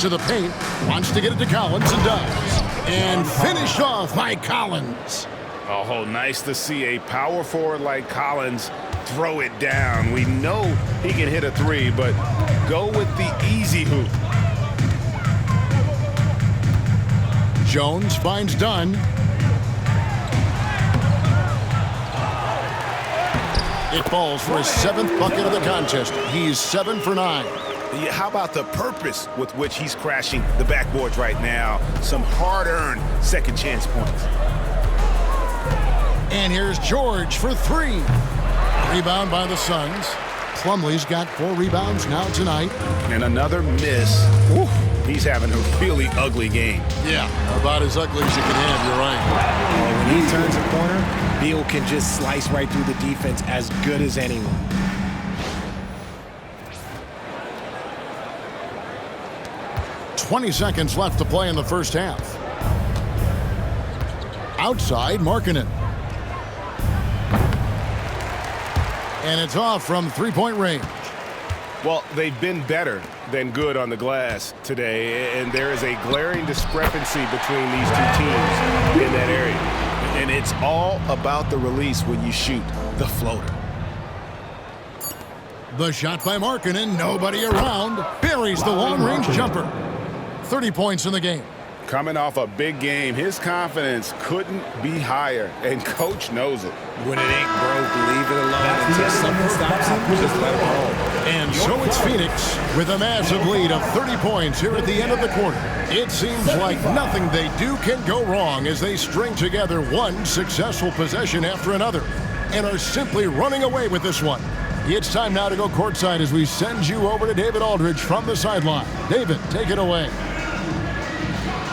To the paint. Wants to get it to Collins and does. And finished off by Collins. Oh, nice to see a power forward like Collins throw it down. We know he can hit a three, but go with the easy hoop. Jones finds Dunn. It falls for his 7th bucket of the contest. He's 7 for 9. How about the purpose with which he's crashing the backboards right now? Some hard-earned second chance points. And here's George for 3. Rebound by the Suns. Plumlee's got 4 rebounds now tonight. And another miss. Woo. He's having a really ugly game. Yeah, about as ugly as you can have, you're right. When he turns a corner, Beal can just slice right through the defense as good as anyone. "20 seconds left to play in the first half. Outside, Markkanen. And it's off from three-point range. Well, they've been better than good on the glass today, and there is a glaring discrepancy between these two teams in that area. And it's all about the release when you shoot the floater. The shot by Markkanen, nobody around. Buries the long-range jumper. 30 points in the game. Coming off a big game, his confidence couldn't be higher, and coach knows it. When it ain't broke, leave it alone until something stops him. Just let it roll. And so it's Phoenix with a massive lead of 30 points here at the end of the quarter. It seems like nothing they do can go wrong as they string together one successful possession after another and are simply running away with this one. It's time now to go courtside as we send you over to David Aldridge from the sideline. David, take it away.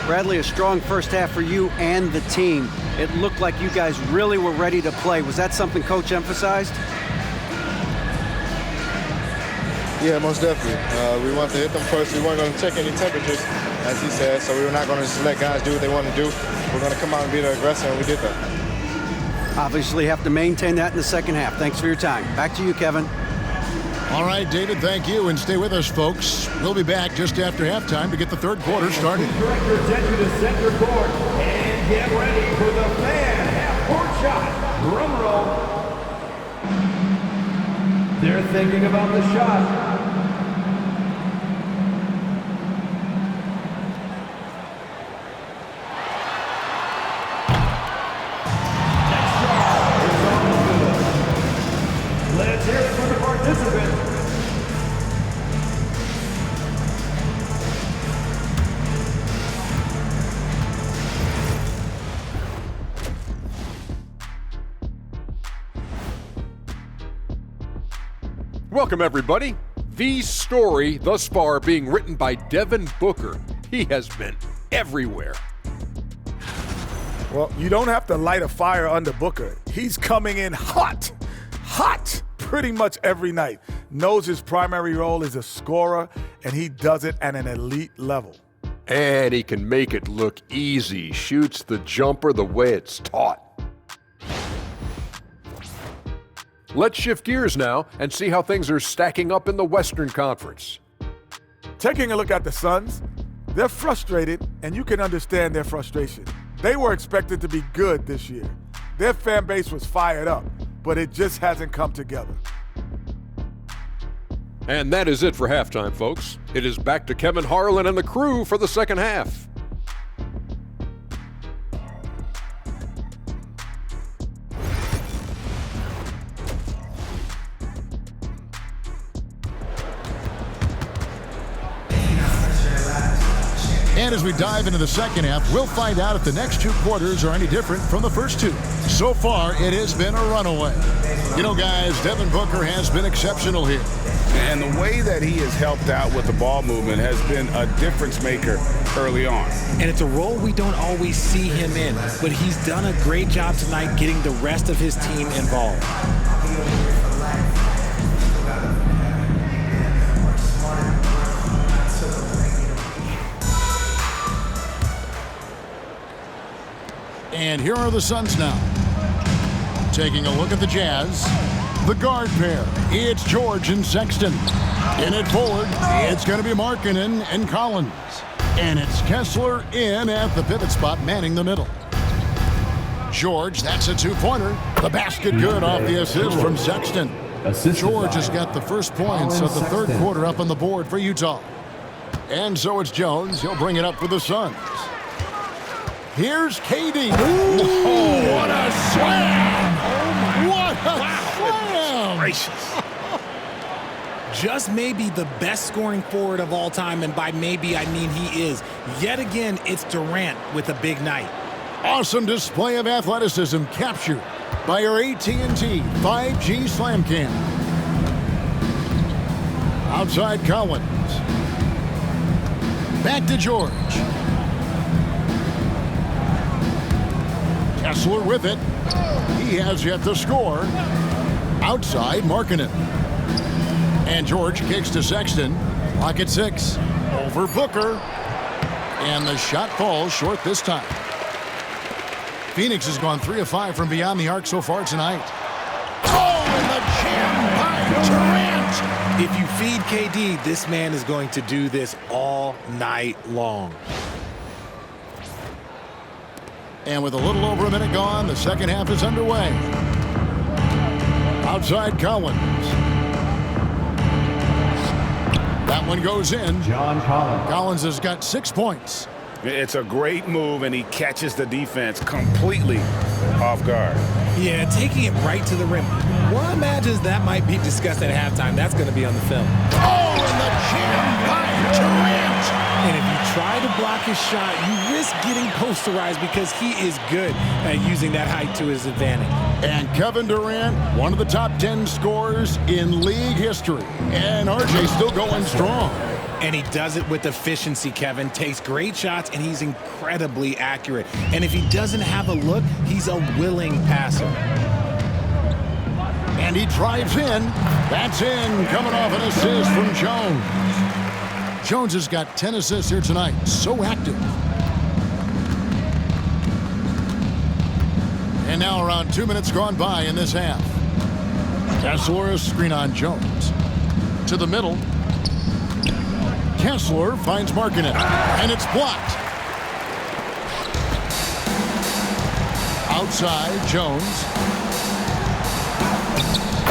Bradley, a strong first half for you and the team. It looked like you guys really were ready to play. Was that something Coach emphasized? Yeah, most definitely. We wanted to hit them first. We weren't going to check any temperatures, as he said, so we were not going to just let guys do what they want to do. We're going to come out and be the aggressor, and we did that. Obviously have to maintain that in the second half. Thanks for your time. Back to you, Kevin. All right, David, thank you, and stay with us, folks. We'll be back just after halftime to get the third quarter started. Director sent you to center court and get ready for the fan half-court shot. Drum roll. They're thinking about the shot. Let's hear it from the participant. Welcome, everybody. The story thus far being written by Devin Booker. He has been everywhere. Well, you don't have to light a fire under Booker. He's coming in hot pretty much every night. Knows his primary role is a scorer, and he does it at an elite level. And he can make it look easy. Shoots the jumper the way it's taught. Let's shift gears now and see how things are stacking up in the Western Conference. Taking a look at the Suns, they're frustrated, and you can understand their frustration. They were expected to be good this year. Their fan base was fired up, but it just hasn't come together. And that is it for halftime, folks. It is back to Kevin Harlan and the crew for the second half. And as we dive into the second half, we'll find out if the next two quarters are any different from the first two. So far, it has been a runaway. You know, guys, Devin Booker has been exceptional here. And the way that he has helped out with the ball movement has been a difference maker early on. And it's a role we don't always see him in, but he's done a great job tonight getting the rest of his team involved. And here are the Suns now. Taking a look at the Jazz. The guard pair. It's George and Sexton. In it forward, it's going to be Markkanen and Collins. And it's Kessler in at the pivot spot, manning the middle. George, that's a two-pointer. The basket good off the assist from Sexton. George has got the first points of the third quarter up on the board for Utah. And so it's Jones. He'll bring it up for the Suns. Here's KD. Oh, what a slam! Oh, my. What a slam! Gracious. Just maybe the best scoring forward of all time, and by maybe I mean he is. Yet again, it's Durant with a big night. Awesome display of athleticism captured by your AT&T 5G Slam Cam. Outside Collins. Back to George. Kessler with it. He has yet to score. Outside Markkanen. And George kicks to Sexton. Clock at 6. Over Booker. And the shot falls short this time. Phoenix has gone 3 of 5 from beyond the arc so far tonight. Oh, and the jam by Durant! If you feed KD, this man is going to do this all night long. And with a little over a minute gone, the second half is underway. Outside Collins. That one goes in. John Collins. Collins has got 6 points. It's a great move, and he catches the defense completely off guard. Yeah, taking it right to the rim. One imagines that might be discussed at halftime. That's going to be on the film. Oh, and the jam by Durant! And if you try to block his shot, you risk getting posterized because he is good at using that height to his advantage. And Kevin Durant, one of the top 10 scorers in league history. And RJ still going strong. And he does it with efficiency, Kevin. Takes great shots, and he's incredibly accurate. And if he doesn't have a look, he's a willing passer. And he drives in. That's in, coming off an assist from Jones. Jones has got 10 assists here tonight. So active. And now around 2 minutes gone by in this half. Kessler, a screen on Jones. To the middle. Kessler finds Markkanen, and it's blocked. Outside, Jones.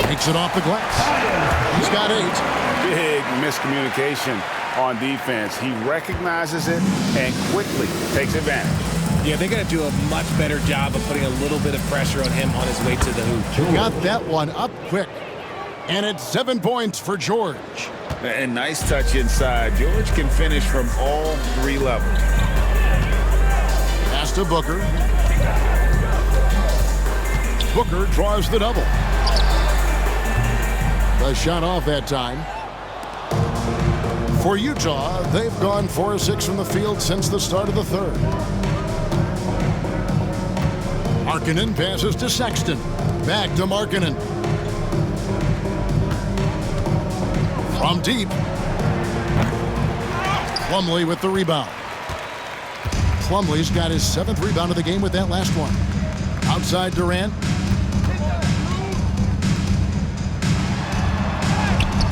Takes it off the glass. He's got 8. Big miscommunication on defense. He recognizes it and quickly takes advantage. Yeah, they got to do a much better job of putting a little bit of pressure on him on his way to the hoop. Got that one up quick. And it's 7 points for George. And nice touch inside. George can finish from all 3 levels. Pass to Booker. Booker draws the double. The shot off that time. For Utah, they've gone 4 of 6 from the field since the start of the third. Markkanen passes to Sexton. Back to Markkanen. From deep. Plumlee with the rebound. Plumlee's got his 7th rebound of the game with that last one. Outside Durant.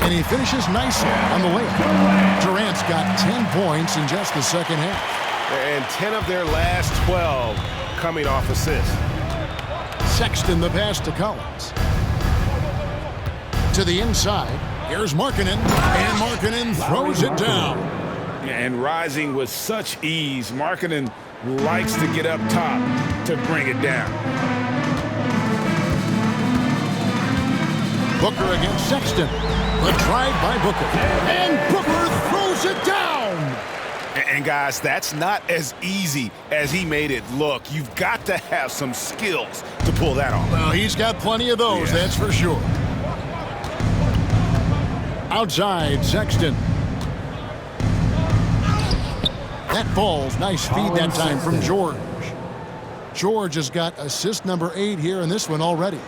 And he finishes nicely on the layup. Durant's got 10 points in just the second half. And 10 of their last 12 coming off assists. Sexton the pass to Collins. To the inside. Here's Markkanen. And Markkanen throws it down. And rising with such ease, Markkanen likes to get up top to bring it down. Booker against Sexton. The drive by Booker. And Booker throws it down. And guys, that's not as easy as he made it look. You've got to have some skills to pull that off. Well, he's got plenty of those, that's for sure. Outside, Sexton. That falls. Nice feed that time from George. George has got assist number 8 here in this one already.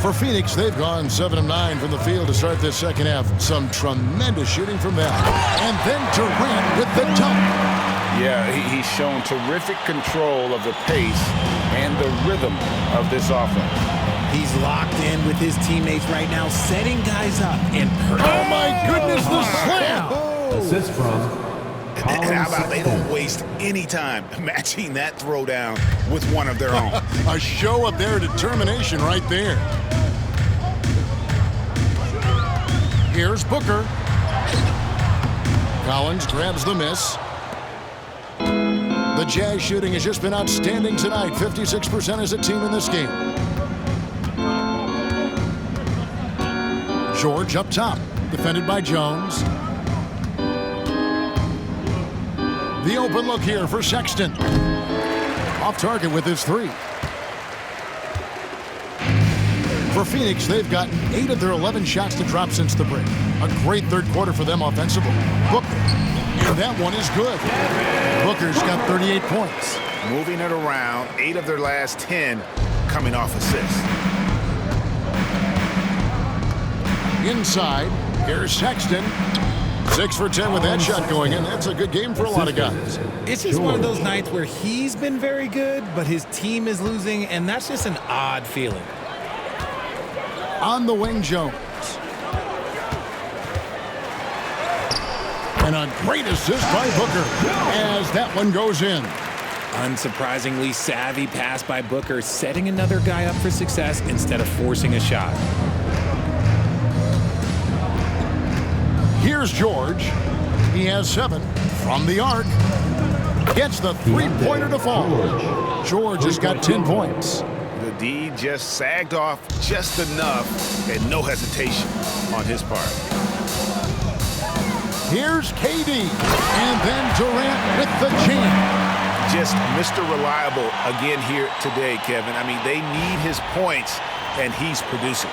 For Phoenix, they've gone 7 of 9 from the field to start this second half. Some tremendous shooting from them. And then Durant with the dunk. Yeah, he's shown terrific control of the pace and the rhythm of this offense. He's locked in with his teammates right now, setting guys up. And oh, my goodness, the slam. Assist from Colin. And how about they don't waste any time matching that throwdown with one of their own. A show of their determination right there. Here's Booker. Collins grabs the miss. The Jazz shooting has just been outstanding tonight. 56% as a team in this game. George up top, defended by Jones. The open look here for Sexton. Off target with his 3. For Phoenix, they've gotten 8 of their 11 shots to drop since the break. A great third quarter for them offensively. Booker, and that one is good. Booker's got 38 points. Moving it around, 8 of their last 10 coming off assists. Inside, here's Sexton. 6 for 10 with that shot going in. That's a good game for a lot of guys. It's just one of those nights where he's been very good, but his team is losing, and that's just an odd feeling. On the wing, Jones. And a great assist by Booker as that one goes in. Unsurprisingly savvy pass by Booker, setting another guy up for success instead of forcing a shot. Here's George. He has 7 from the arc. Gets the 3-pointer to fall. George has got 10 points. The D just sagged off just enough and no hesitation on his part. Here's KD. And then Durant with the jam. Just Mr. Reliable again here today, Kevin. I mean, they need his points, and he's producing.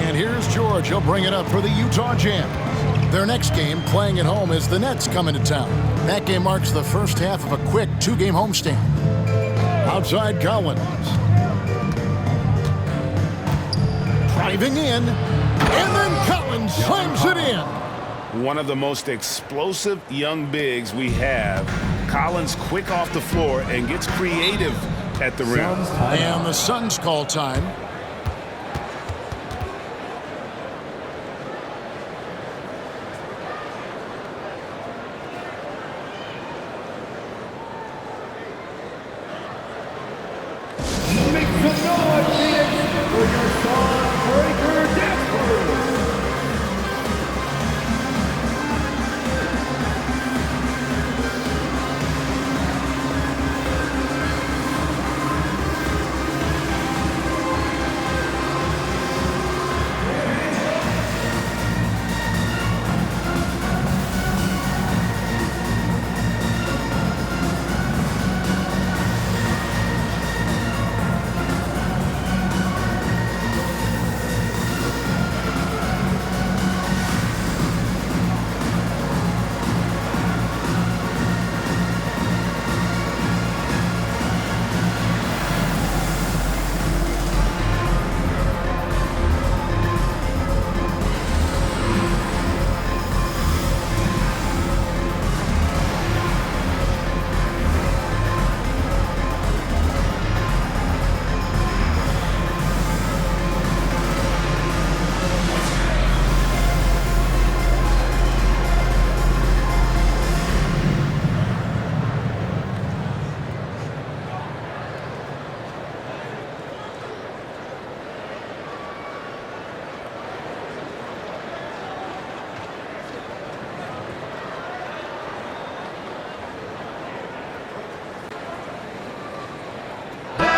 And here's George. He'll bring it up for the Utah Jazz. Their next game, playing at home, is the Nets coming to town. That game marks the first half of a quick 2-game homestand. Outside Collins. Driving in, and then Collins slams it in. One of the most explosive young bigs we have. Collins quick off the floor and gets creative at the rim. And the Suns call time.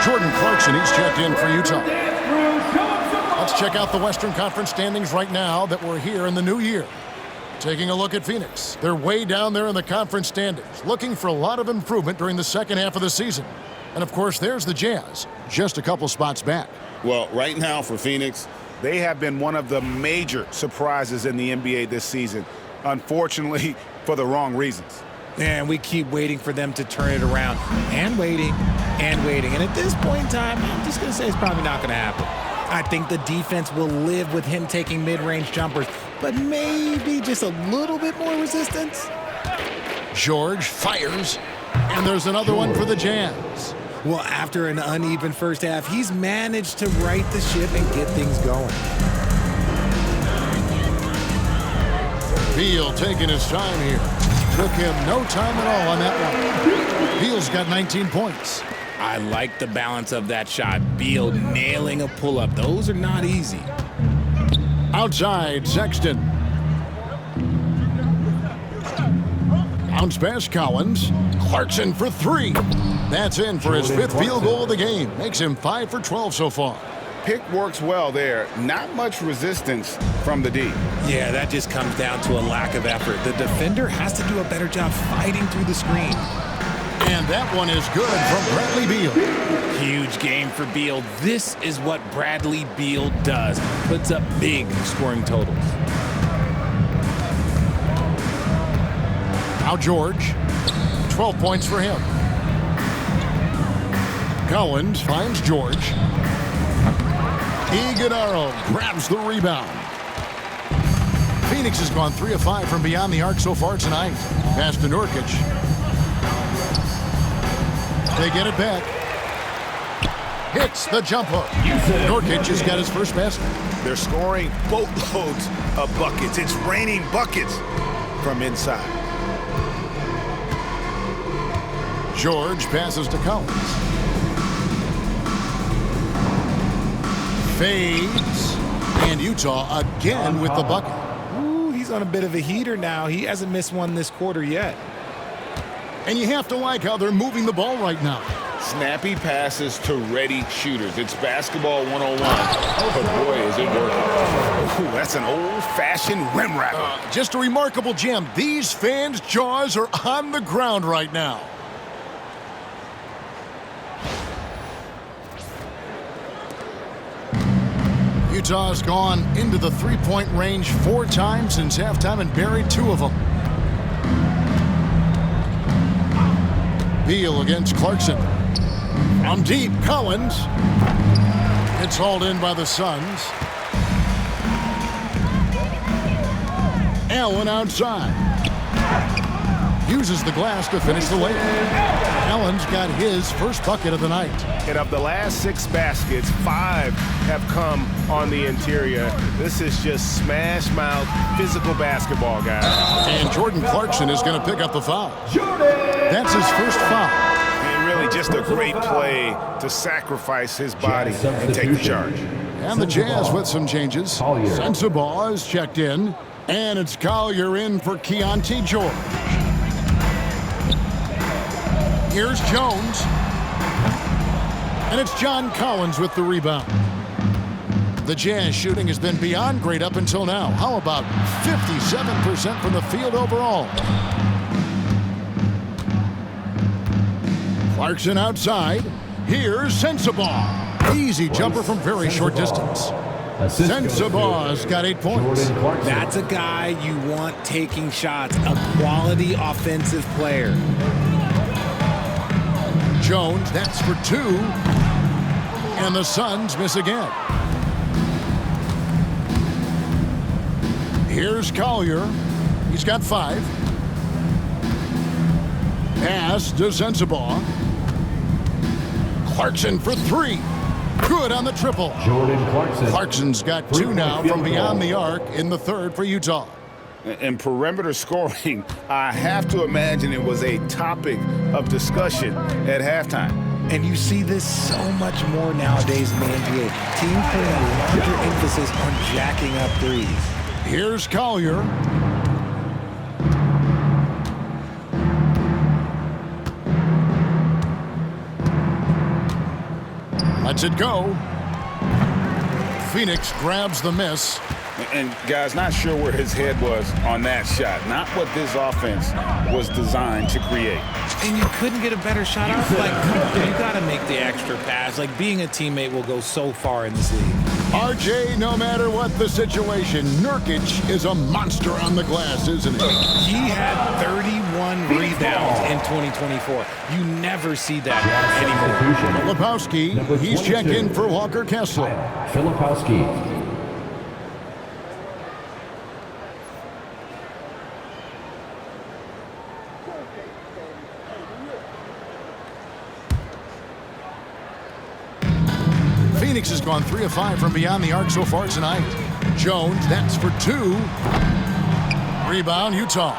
Jordan Clarkson, he's checked in for Utah. Let's check out the Western Conference standings right now that we're here in the new year. Taking a look at Phoenix. They're way down there in the conference standings, looking for a lot of improvement during the second half of the season. And, of course, there's the Jazz, just a couple spots back. Well, right now for Phoenix, they have been one of the major surprises in the NBA this season. Unfortunately, for the wrong reasons. And we keep waiting for them to turn it around and waiting and waiting. And at this point in time, I'm just going to say it's probably not going to happen. I think the defense will live with him taking mid-range jumpers, but maybe just a little bit more resistance. George fires, and there's another one for the Jazz. Well, after an uneven first half, he's managed to right the ship and get things going. Beal taking his time here. Took him no time at all on that one. Beal's got 19 points. I like the balance of that shot. Beal nailing a pull-up. Those are not easy. Outside, Sexton. Bounce pass, Collins. Clarkson for three. That's in for his fifth field goal of the game. Makes him 5 for 12 so far. Pick works well there. Not much resistance from the D. Yeah, that just comes down to a lack of effort. The defender has to do a better job fighting through the screen. And that one is good from Bradley Beal. Huge game for Beal. This is what Bradley Beal does. Puts up big scoring totals. Now George. 12 points for him. Collins finds George. Iguodala grabs the rebound. Phoenix has gone 3 of 5 from beyond the arc so far tonight. Pass to Nurkic. They get it back. Hits the jump hook. Nurkic has got his first basket. They're scoring boatloads of buckets. It's raining buckets from inside. George passes to Collins. Fades. And Utah again with the bucket. Ooh, he's on a bit of a heater now. He hasn't missed one this quarter yet. And you have to like how they're moving the ball right now. Snappy passes to ready shooters. It's basketball 101. But boy, is it working. Ooh, that's an old-fashioned rim wrapper. Just a remarkable jam. These fans' jaws are on the ground right now. Utah's gone into the three-point range 4 times since halftime and buried 2 of them. Beal against Clarkson. From deep, Collins. It's hauled in by the Suns. Allen outside. Uses the glass to finish the layup. Allen's got his first bucket of the night. And of the last 6 baskets, 5 have come on the interior. This is just smash mouth physical basketball, guys. And Jordan Clarkson is going to pick up the foul. That's his first foul. And really just a great play to sacrifice his body and take the charge. And the Jazz with some changes. Sensabaugh is checked in. And it's Collier in for Keontae George. Here's Jones. And it's John Collins with the rebound. The Jazz shooting has been beyond great up until now. How about 57% from the field overall? Clarkson outside. Here's Sensabaugh. Easy jumper from very short distance. Sensabaugh's got 8 points. That's a guy you want taking shots. A quality offensive player. Jones, that's for 2. And the Suns miss again. Here's Collier. He's got 5. Pass to Sensabaugh. Clarkson for 3. Good on the triple. Jordan Clarkson. Clarkson's got 2 now from beyond the arc in the third for Utah. And perimeter scoring, I have to imagine it was a topic of discussion at halftime. And you see this so much more nowadays in the NBA. Teams putting a larger emphasis on jacking up threes. Here's Collier. Lets it go. Phoenix grabs the miss. And guys, not sure where his head was on that shot. Not what this offense was designed to create. And you couldn't get a better shot off. Like, come on, you got to make the extra pass. Like, being a teammate will go so far in this league. RJ, no matter what the situation, Nurkic is a monster on the glass, isn't he? He had 31 rebounds in 2024. You never see that anymore. Filipowski, he's checked in for Walker Kessler. Filipowski. Phoenix has gone 3 of 5 from beyond the arc so far tonight. Jones, that's for 2. Rebound, Utah.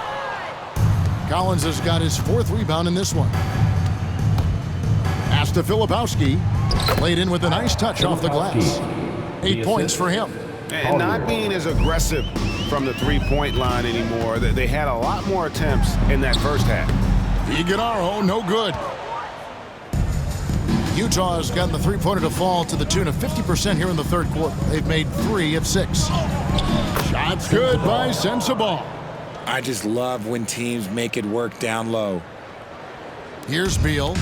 Collins has got his 4th rebound in this one. Pass to Filipowski. Played in with a nice touch off the glass. 8 points for him. And not being as aggressive from the three-point line anymore. They had a lot more attempts in that first half. Iguodaro, no good. Utah has gotten the three-pointer to fall to the tune of 50% here in the third quarter. They've made 3 of 6. Shots good by Sensabaugh. I just love when teams make it work down low. Here's Beal.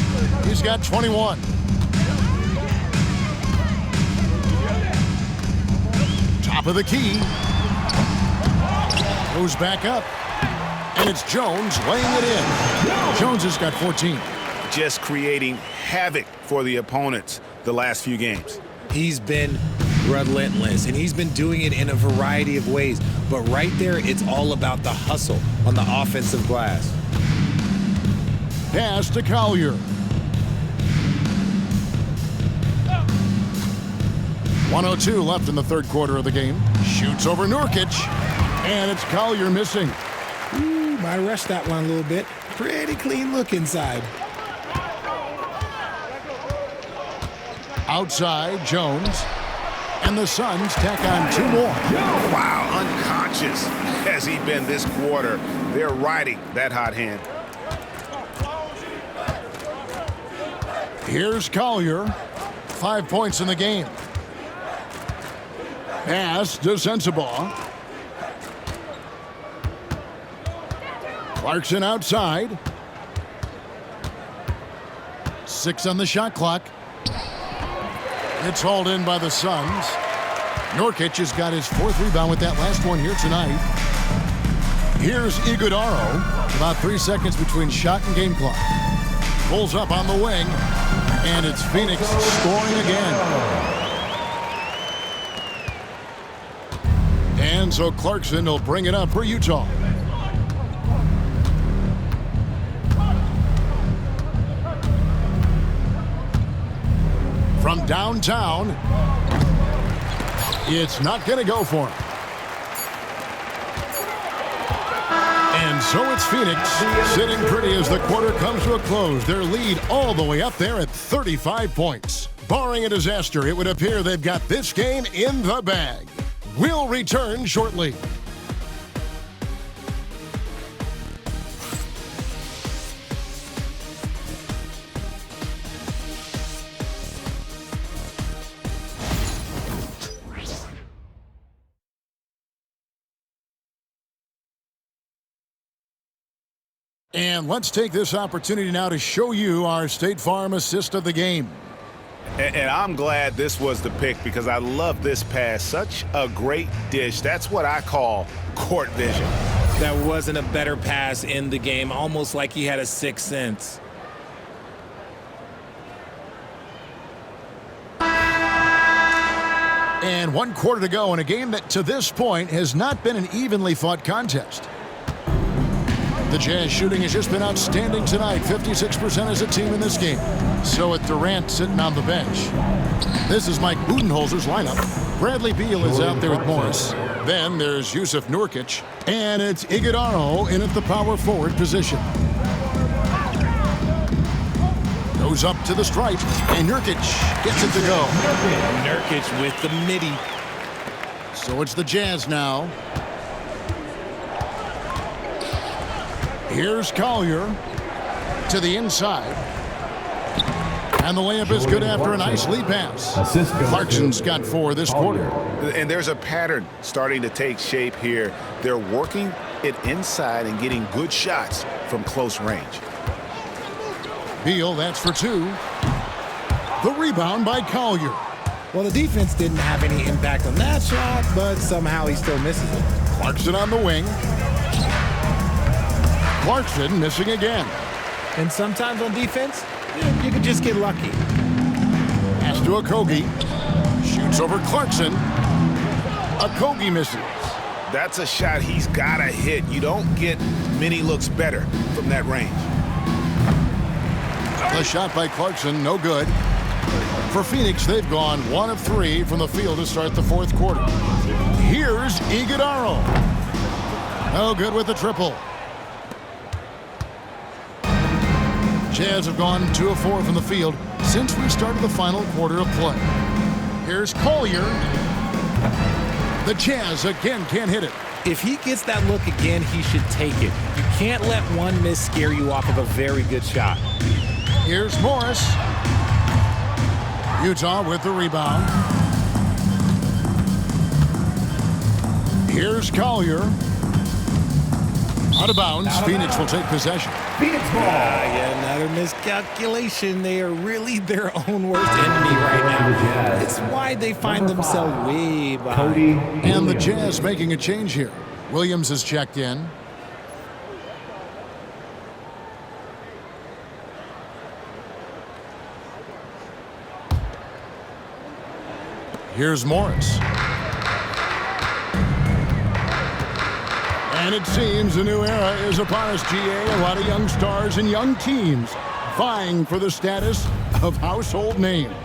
He's got 21. Top of the key. Goes back up. And it's Jones laying it in. Jones has got 14. Just creating havoc for the opponents the last few games. He's been relentless, and he's been doing it in a variety of ways. But right there, it's all about the hustle on the offensive glass. Pass to Collier. 1:02 left in the third quarter of the game. Shoots over Nurkic, and it's Collier missing. Ooh, might rush that one a little bit. Pretty clean look inside. Outside, Jones. And the Suns tack on 2 more. Wow, unconscious has he been this quarter. They're riding that hot hand. Here's Collier. 5 points in the game. Pass to Sensabaugh. Clarkson outside. 6 on the shot clock. It's hauled in by the Suns. Nurkic has got his 4th rebound with that last one here tonight. Here's Iguodaro. About 3 seconds between shot and game clock. Pulls up on the wing, and it's Phoenix scoring again. And so Clarkson will bring it up for Utah. From downtown, it's not going to go for him. And so it's Phoenix sitting pretty as the quarter comes to a close. Their lead all the way up there at 35 points. Barring a disaster, it would appear they've got this game in the bag. We'll return shortly. And let's take this opportunity now to show you our State Farm assist of the game. And I'm glad this was the pick because I love this pass. Such a great dish. That's what I call court vision. That wasn't a better pass in the game, almost like he had a 6th sense. And 1 quarter to go in a game that to this point has not been an evenly fought contest. The Jazz shooting has just been outstanding tonight, 56% as a team in this game. So with Durant sitting on the bench. This is Mike Budenholzer's lineup. Bradley Beal is out there with Morris. Then there's Yusuf Nurkic. And it's Iguodaro in at the power forward position. Goes up to the stripe, and Nurkic gets it to go. Nurkic with the midi. So it's the Jazz now. Here's Collier to the inside. And the layup is good after a nice lead pass. Clarkson's got 4 this quarter. And there's a pattern starting to take shape here. They're working it inside and getting good shots from close range. Beal, that's for 2. The rebound by Collier. Well, the defense didn't have any impact on that shot, but somehow he still misses it. Clarkson on the wing. Clarkson missing again. And sometimes on defense, you can just get lucky. Pass to Okogie. Shoots over Clarkson. Okogie misses. That's a shot he's got to hit. You don't get many looks better from that range. The shot by Clarkson, no good. For Phoenix, they've gone 1 of 3 from the field to start the fourth quarter. Here's Iguodaro. No good with the triple. Jazz have gone 2 of 4 from the field since we started the final quarter of play. Here's Collier. The Jazz again can't hit it. If he gets that look again, he should take it. You can't let one miss scare you off of a very good shot. Here's Morris. Utah with the rebound. Here's Collier. Out of bounds. Phoenix will take possession. Phoenix ball. Yeah, another miscalculation. They are really their own worst enemy right now. It's why they find themselves way behind. And the Jazz making a change here. Williams has checked in. Here's Morris. And it seems a new era is upon us, GA. A lot of young stars and young teams vying for the status of household names.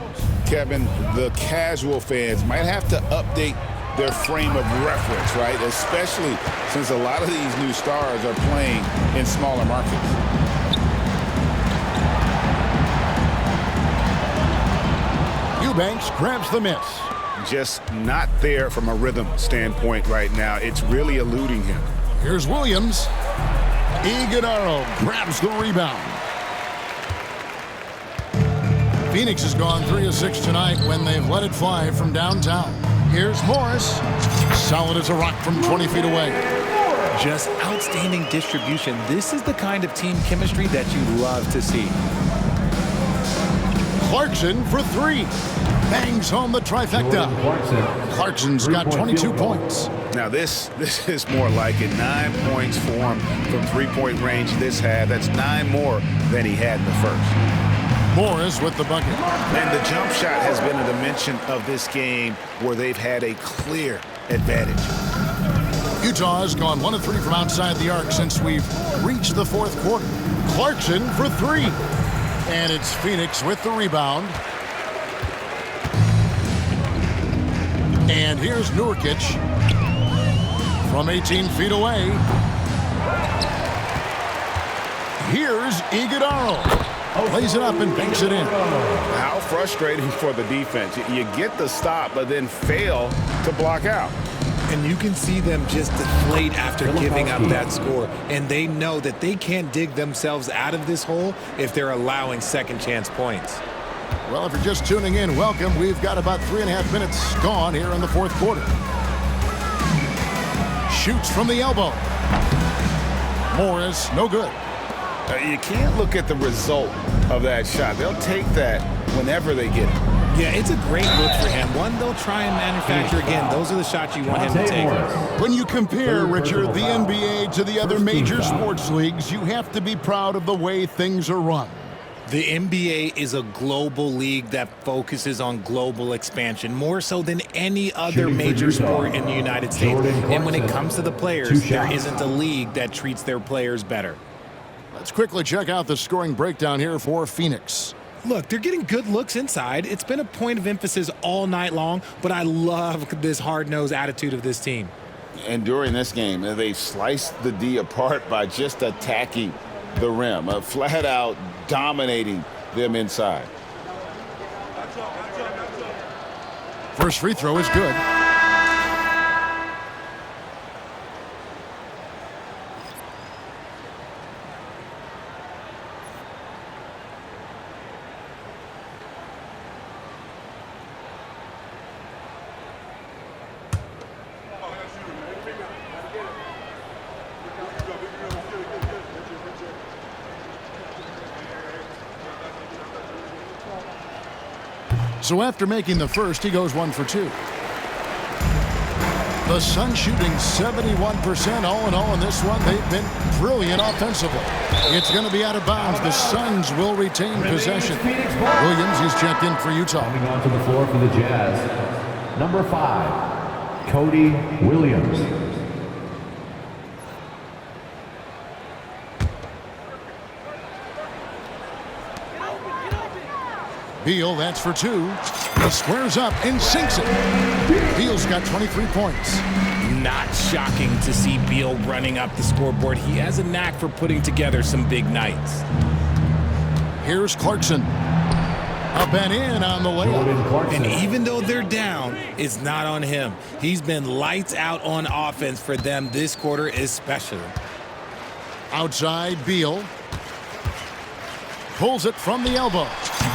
Kevin, the casual fans might have to update their frame of reference, right? Especially since a lot of these new stars are playing in smaller markets. Eubanks grabs the miss. Just not there from a rhythm standpoint right now. It's really eluding him. Here's Williams. Iguodaro grabs the rebound. Phoenix has gone 3 of 6 tonight when they've let it fly from downtown. Here's Morris. Solid as a rock from 20 feet away. Just outstanding distribution. This is the kind of team chemistry that you love to see. Clarkson for 3. Bangs home the trifecta. Clarkson's got 22 points. Now this is more like it. 9 points for him from three-point range this half. That's 9 more than he had in the first. Morris with the bucket. And the jump shot has been a dimension of this game where they've had a clear advantage. Utah has gone 1 of 3 from outside the arc since we've reached the fourth quarter. Clarkson for 3. And it's Phoenix with the rebound. And here's Nurkic from 18 feet away. Here's Iguodaro. Plays it up and banks it in. How frustrating for the defense. You get the stop, but then fail to block out. And you can see them just deflate after giving up that score. And they know that they can't dig themselves out of this hole if they're allowing second chance points. Well, if you're just tuning in, welcome. We've got about 3.5 minutes gone here in the fourth quarter. Shoots from the elbow. Morris, no good. You can't look at the result of that shot. They'll take that whenever they get it. Yeah, it's a great look for him. One they'll try and manufacture again. Those are the shots you want him to take. When you compare, Richard, the NBA to the other major sports leagues, you have to be proud of the way things are run. The NBA is a global league that focuses on global expansion, more so than any other major sport in the United States. And when it comes to the players, there isn't a league that treats their players better. Let's quickly check out the scoring breakdown here for Phoenix. Look, they're getting good looks inside. It's been a point of emphasis all night long, but I love this hard-nosed attitude of this team. And during this game, they've sliced the D apart by just attacking the rim, flat out dominating them inside. First free throw is good. So after making the first, he goes 1 for 2. The Suns shooting 71% all in all in this one. They've been brilliant offensively. It's going to be out of bounds. The Suns will retain possession. Williams is checked in for Utah. Coming onto the floor for the Jazz, number 5, Cody Williams. Beal, that's for 2. He squares up and sinks it. Beal's got 23 points. Not shocking to see Beal running up the scoreboard. He has a knack for putting together some big nights. Here's Clarkson. Up and in on the layup. And even though they're down, it's not on him. He's been lights out on offense for them this quarter especially. Outside, Beal. Pulls it from the elbow.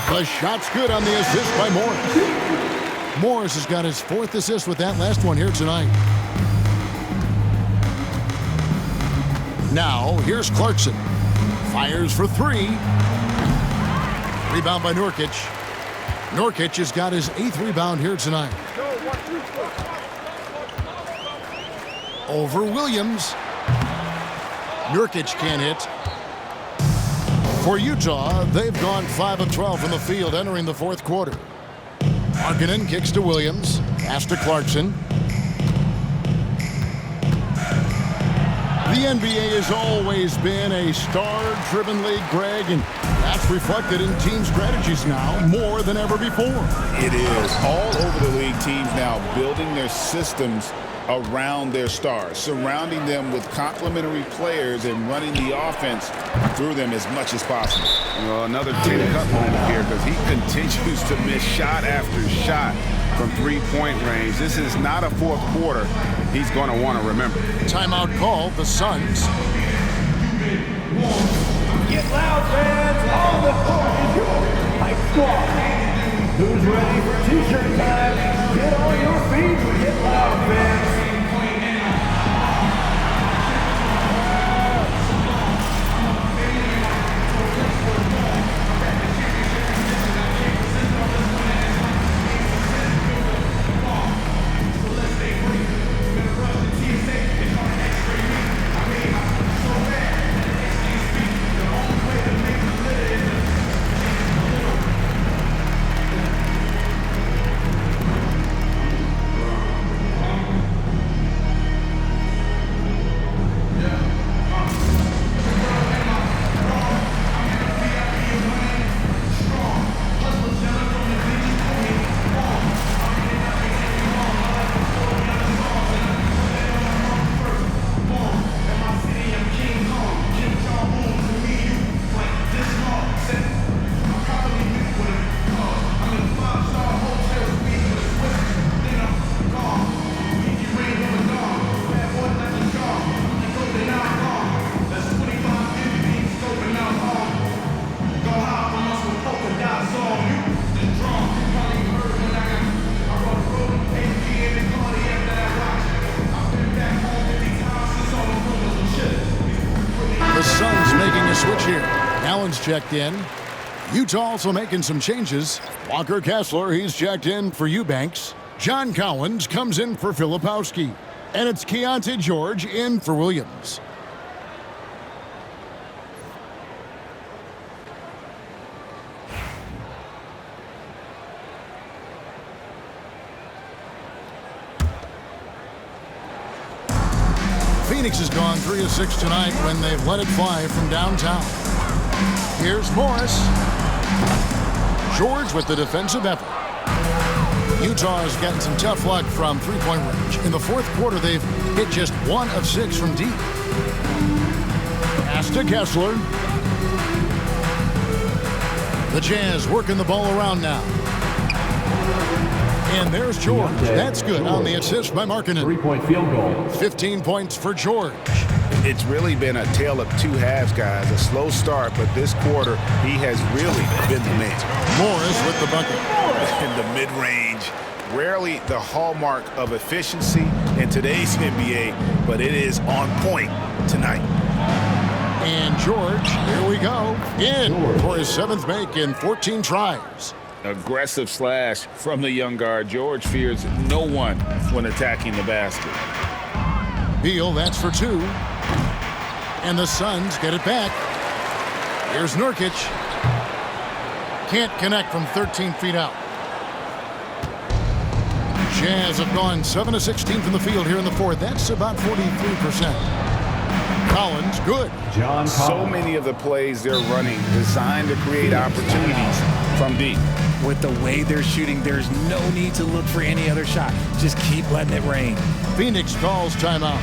The shot's good on the assist by Morris. Morris has got his 4th assist with that last one here tonight. Now, here's Clarkson. Fires for 3. Rebound by Nurkic. Nurkic has got his 8th rebound here tonight. Over Williams. Nurkic can't hit. For Utah, they've gone 5 of 12 from the field entering the 4th quarter. Markkanen kicks to Williams. Pass to Clarkson. The NBA has always been a star-driven league, Greg, and that's reflected in team strategies now more than ever before. It is. All over the league, teams now building their systems around their stars, surrounding them with complementary players and running the offense through them as much as possible. Well, another Tin Cup moment here because he continues to miss shot after shot from three-point range. This is not a 4th quarter he's going to want to remember. Timeout called, the Suns. Get loud, fans. On the court is your hype squad. Who's ready for T-shirt time? Get on your feet. Get loud, fans. Switch here. Allen's checked in. Utah also making some changes. Walker Kessler, he's checked in for Eubanks. John Collins comes in for Filipowski. And it's Keontae George in for Williams. Phoenix has gone 3 of 6 tonight when they've let it fly from downtown. Here's Morris. George with the defensive effort. Utah has gotten some tough luck from three-point range. In the 4th quarter, they've hit just 1 of 6 from deep. Pass to Kessler. The Jazz working the ball around now. And there's George. That's good on the assist by Markkanen. 3-point field goal. 15 points for George. It's really been a tale of 2 halves, guys. A slow start, but this quarter, he has really been the man. Morris with the bucket. In the mid-range, rarely the hallmark of efficiency in today's NBA, but it is on point tonight. And George, here we go, in for his 7th make in 14 tries. Aggressive slash from the young guard. George fears no one when attacking the basket. Beal, that's for 2. And the Suns get it back. Here's Nurkic. Can't connect from 13 feet out. Jazz have gone 7 of 16 from the field here in the fourth. That's about 43%. Collins, good. So many of the plays they're running designed to create opportunities from deep. With the way they're shooting, there's no need to look for any other shot. Just keep letting it rain. Phoenix calls timeout.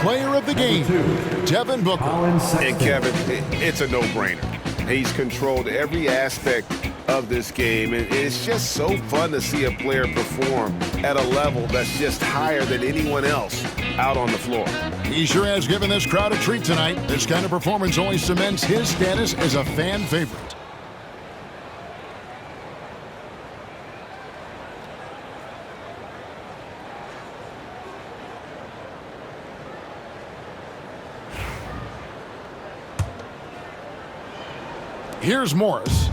Player of the game, Devin Booker. And Kevin, it's a no-brainer. He's controlled every aspect of this game, and it's just so fun to see a player perform at a level that's just higher than anyone else out on the floor. He sure has given this crowd a treat tonight. This kind of performance only cements his status as a fan favorite. Here's Morris.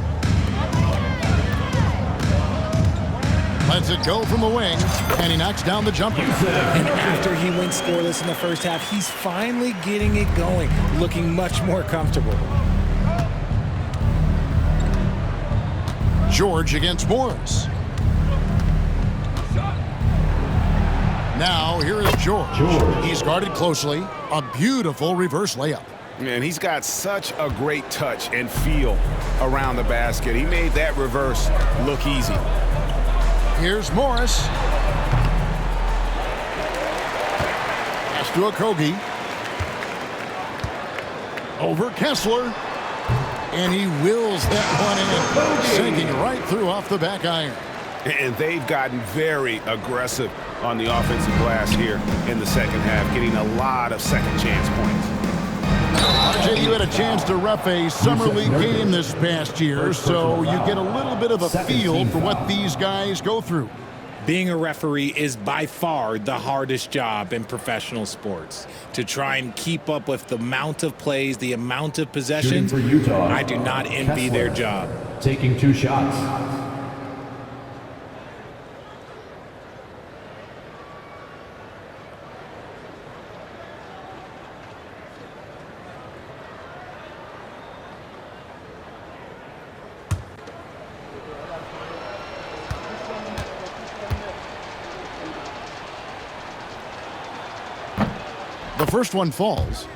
Lets it go from the wing, and he knocks down the jumper. And after he went scoreless in the first half, he's finally getting it going, looking much more comfortable. George against Morris. Now, here is George. He's guarded closely. A beautiful reverse layup. Man, he's got such a great touch and feel around the basket. He made that reverse look easy. Here's Morris. Pass to Okogie. Over Kessler. And he wills that one in, sinking right through off the back iron. And they've gotten very aggressive on the offensive glass here in the second half, getting a lot of second chance points. RJ, you had a chance to ref a summer league game this past year, so you get a little bit of a feel for what these guys go through. Being a referee is by far the hardest job in professional sports. To try and keep up with the amount of plays, the amount of possessions, I do not envy their job. Taking 2 shots. The first one falls.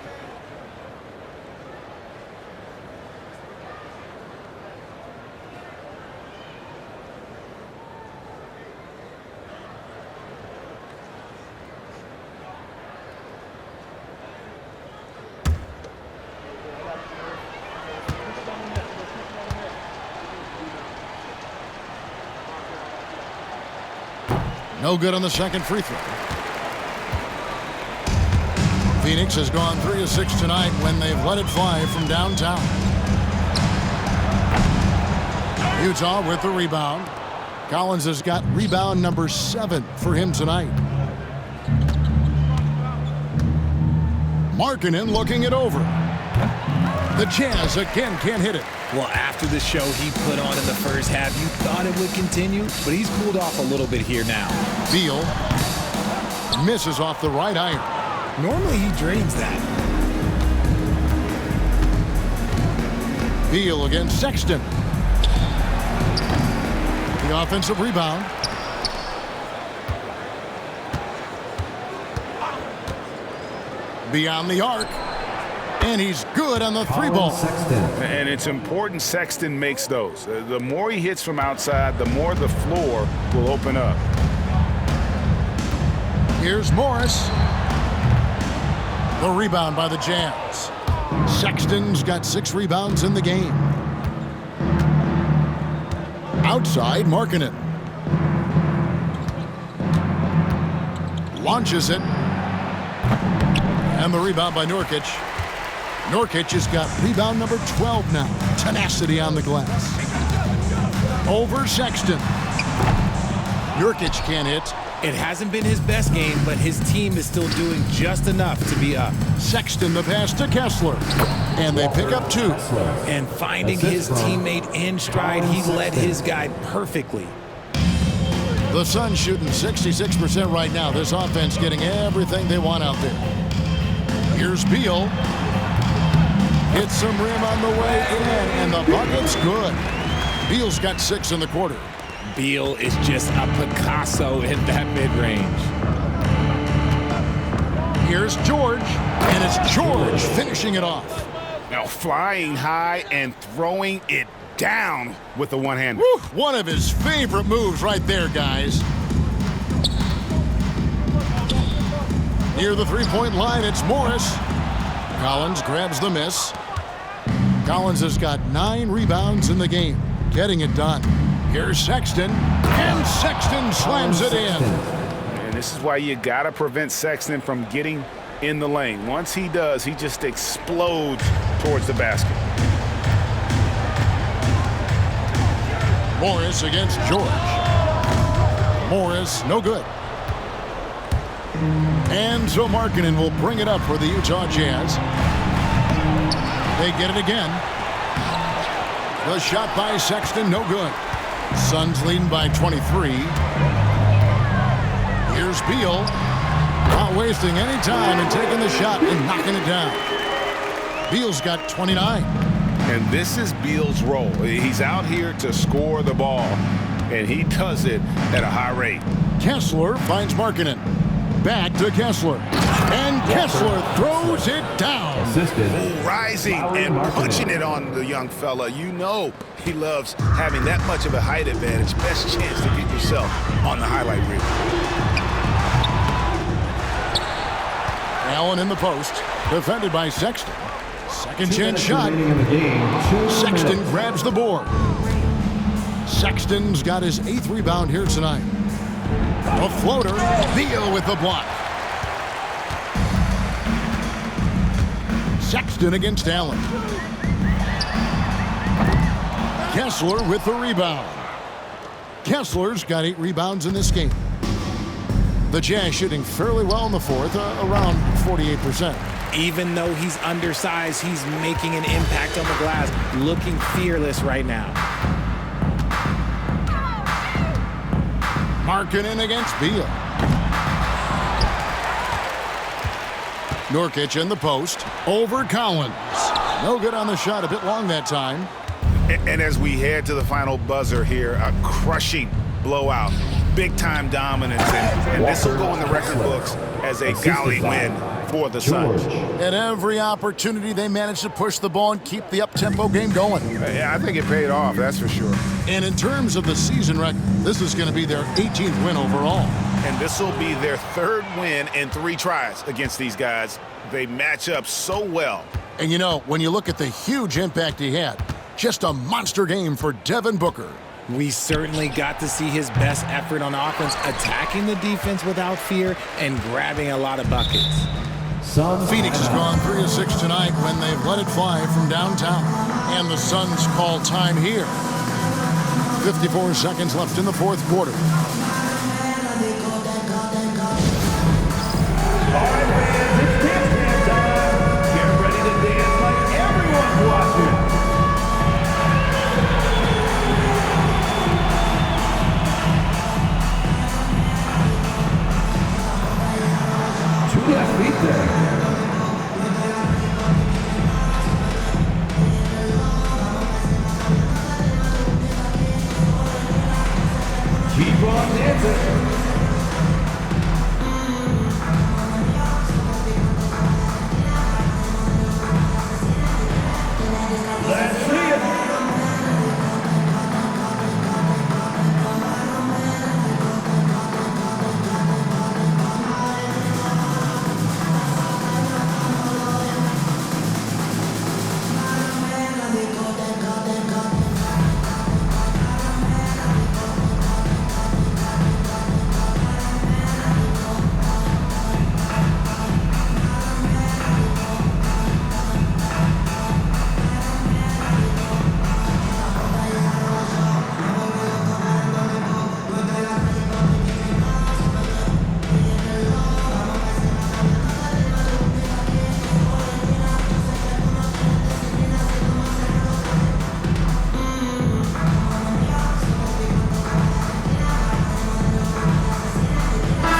No good on the second free throw. Phoenix has gone 3 of 6 tonight when they've let it fly from downtown. Utah with the rebound. Collins has got rebound number 7 for him tonight. Markkanen looking it over. The Jazz again can't hit it. Well, after the show he put on in the first half, you thought it would continue, but he's cooled off a little bit here now. Beal misses off the right iron. Normally he drains that. Beal against Sexton. The offensive rebound. Beyond the arc. And he's good on the 3-ball. And it's important Sexton makes those. The more he hits from outside, the more the floor will open up. Here's Morris. The rebound by the Jazz. Sexton's got 6 rebounds in the game. Outside, Markkanen. Launches it. And the rebound by Nurkic. Nurkic has got rebound number 12 now. Tenacity on the glass. Over Sexton. Nurkic can't hit. It hasn't been his best game, but his team is still doing just enough to be up. Sexton the pass to Kessler. And they pick up 2. And finding his teammate in stride, he led his guy perfectly. The Suns shooting 66% right now. This offense getting everything they want out there. Here's Beal. Hits some rim on the way in, and the bucket's good. Beal's got 6 in the quarter. Beal is just a Picasso in that mid-range. Here's George, and it's George finishing it off. Now flying high and throwing it down with the one-hander. One of his favorite moves right there, guys. Near the 3-point line, it's Morris. Collins grabs the miss. Collins has got 9 rebounds in the game, getting it done. Here's Sexton, and Sexton slams it in. And this is why you got to prevent Sexton from getting in the lane. Once he does, he just explodes towards the basket. Morris against George. Morris, no good. And so Markkanen will bring it up for the Utah Jazz. They get it again. The shot by Sexton, no good. Suns leading by 23. Here's Beal. Not wasting any time and taking the shot and knocking it down. Beal's got 29. And this is Beal's role. He's out here to score the ball, and he does it at a high rate. Kessler finds Markkanen. Back to Kessler. And Kessler throws it down. Rising and punching it on the young fella. You know he loves having that much of a height advantage. Best chance to get yourself on the highlight reel. Allen in the post. Defended by Sexton. Second chance shot. Sexton grabs the board. Sexton's got his 8th rebound here tonight. A floater. Beal with the block. Sexton against Allen. Kessler with the rebound. Kessler's got 8 rebounds in this game. The Jazz shooting fairly well in the 4th, around 48%. Even though he's undersized, he's making an impact on the glass, looking fearless right now. Markkanen against Beal. Nurkic in the post. Over Collins. No good on the shot. A bit long that time. And as we head to the final buzzer here, a crushing blowout. Big-time dominance. And this will go in the record books as a golly win for the Suns. At every opportunity, they managed to push the ball and keep the up-tempo game going. Yeah, I think it paid off, that's for sure. And in terms of the season record, this is going to be their 18th win overall. And this will be their 3rd win in 3 tries against these guys. They match up so well. And you know, when you look at the huge impact he had, just a monster game for Devin Booker. We certainly got to see his best effort on offense, attacking the defense without fear and grabbing a lot of buckets. Suns. Phoenix has gone 3 of 6 tonight when they've let it fly from downtown. And the Suns call time here. 54 seconds left in the fourth quarter. All right, fans, it's dance time. Get ready to dance like everyone's watching. Two left feet there. Keep on dancing. Let's see it.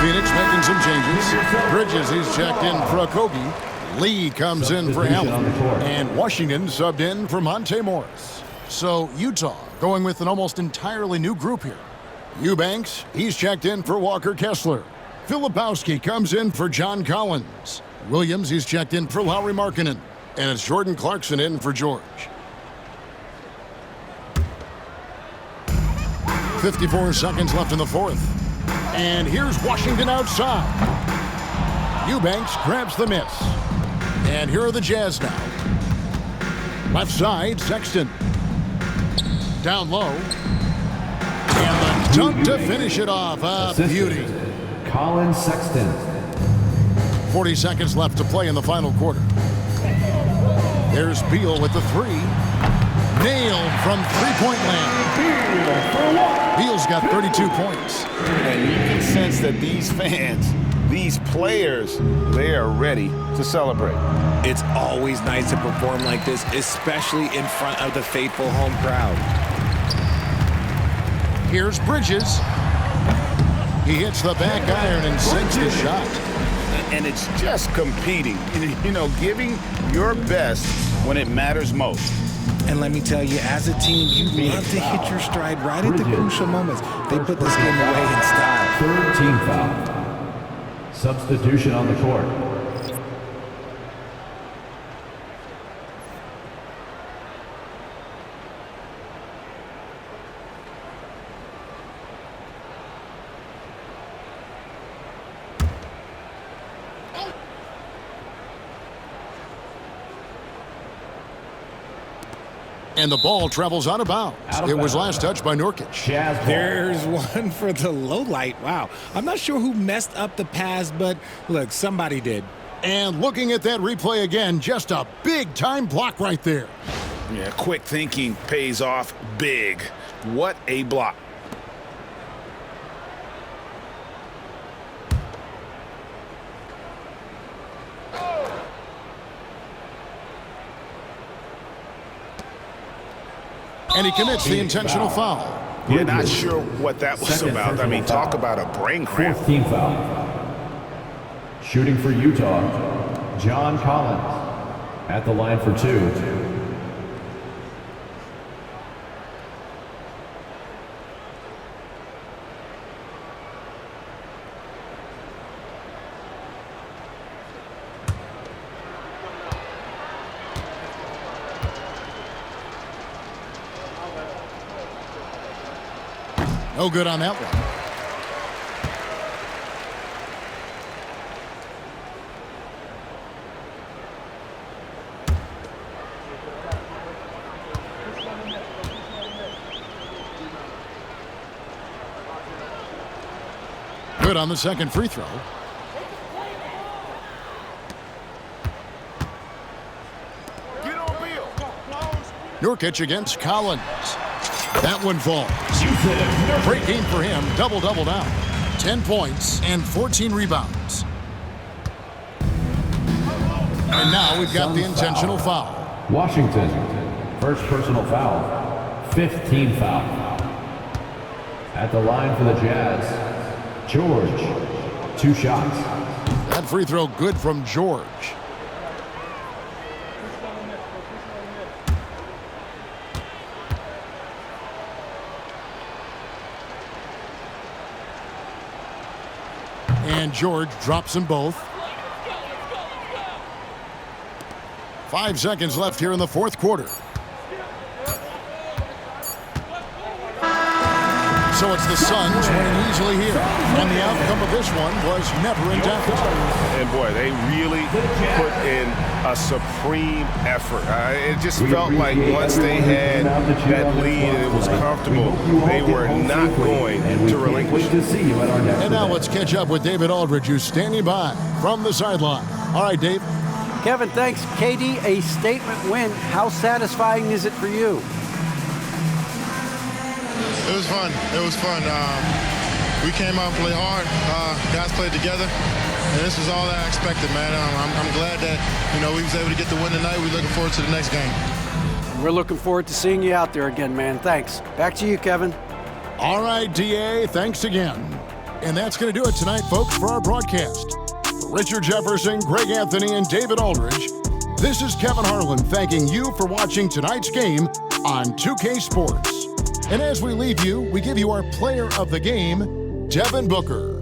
Phoenix making some changes. Bridges, he's checked in for Okogie. Lee comes in for Allen. And Washington subbed in for Monte Morris. So Utah going with an almost entirely new group here. Eubanks, he's checked in for Walker Kessler. Filipowski comes in for John Collins. Williams, he's checked in for Lauri Markkanen. And it's Jordan Clarkson in for George. 54 seconds left in the fourth. And here's Washington outside. Eubanks grabs the miss. And here are the Jazz now. Left side, Sexton. Down low. And the dunk to finish it off. A beauty. Colin Sexton. 40 seconds left to play in the final quarter. There's Beal with the three. Nailed from three-point land. Beal's got 32 points. And you can sense that these fans, these players, they are ready to celebrate. It's always nice to perform like this, especially in front of the faithful home crowd. Here's Bridges. He hits the back iron and sinks the shot. And it's just competing, you know, giving your best when it matters most. And let me tell you, as a team, you love to hit your stride right at the crucial moments. They put this game away in style. Third team foul. Substitution on the court. And the ball travels out of bounds. It was last touched by Nurkic. There's one for the low light. Wow. I'm not sure who messed up the pass, but look, somebody did. And looking at that replay again, just a big-time block right there. Yeah, quick thinking pays off big. What a block. And he commits the intentional foul. Yeah, not sure what that was about. I mean, talk about a brain cramp. Fourth team foul. Shooting for Utah, John Collins. At the line for two. No good on that one. Good on the second free throw. Nurkic against Collins. That one falls. Great game for him. Double-double now. 10 points and 14 rebounds. And now we've got the intentional foul. Washington, first personal foul, 15 foul. At the line for the Jazz, George, 2 shots. That free throw good from George. And George drops them both. 5 seconds left here in the fourth quarter. So it's the Suns winning easily here. And the outcome of this one was never in doubt. And boy, they really put in a supreme effort. It just felt like once they had that lead and it was comfortable, they were not going to relinquish. And now let's catch up with David Aldridge, who's standing by from the sideline. All right, Dave. Kevin, thanks. KD, a statement win. How satisfying is it for you? It was fun. It was fun. We came out and played hard. Guys played together, and this was all that I expected, man. I'm glad that we was able to get the win tonight. We're looking forward to the next game. We're looking forward to seeing you out there again, man. Thanks. Back to you, Kevin. All right, DA, thanks again. And that's going to do it tonight, folks, for our broadcast. For Richard Jefferson, Greg Anthony, and David Aldridge, this is Kevin Harlan thanking you for watching tonight's game on 2K Sports. And as we leave you, we give you our player of the game, Devin Booker.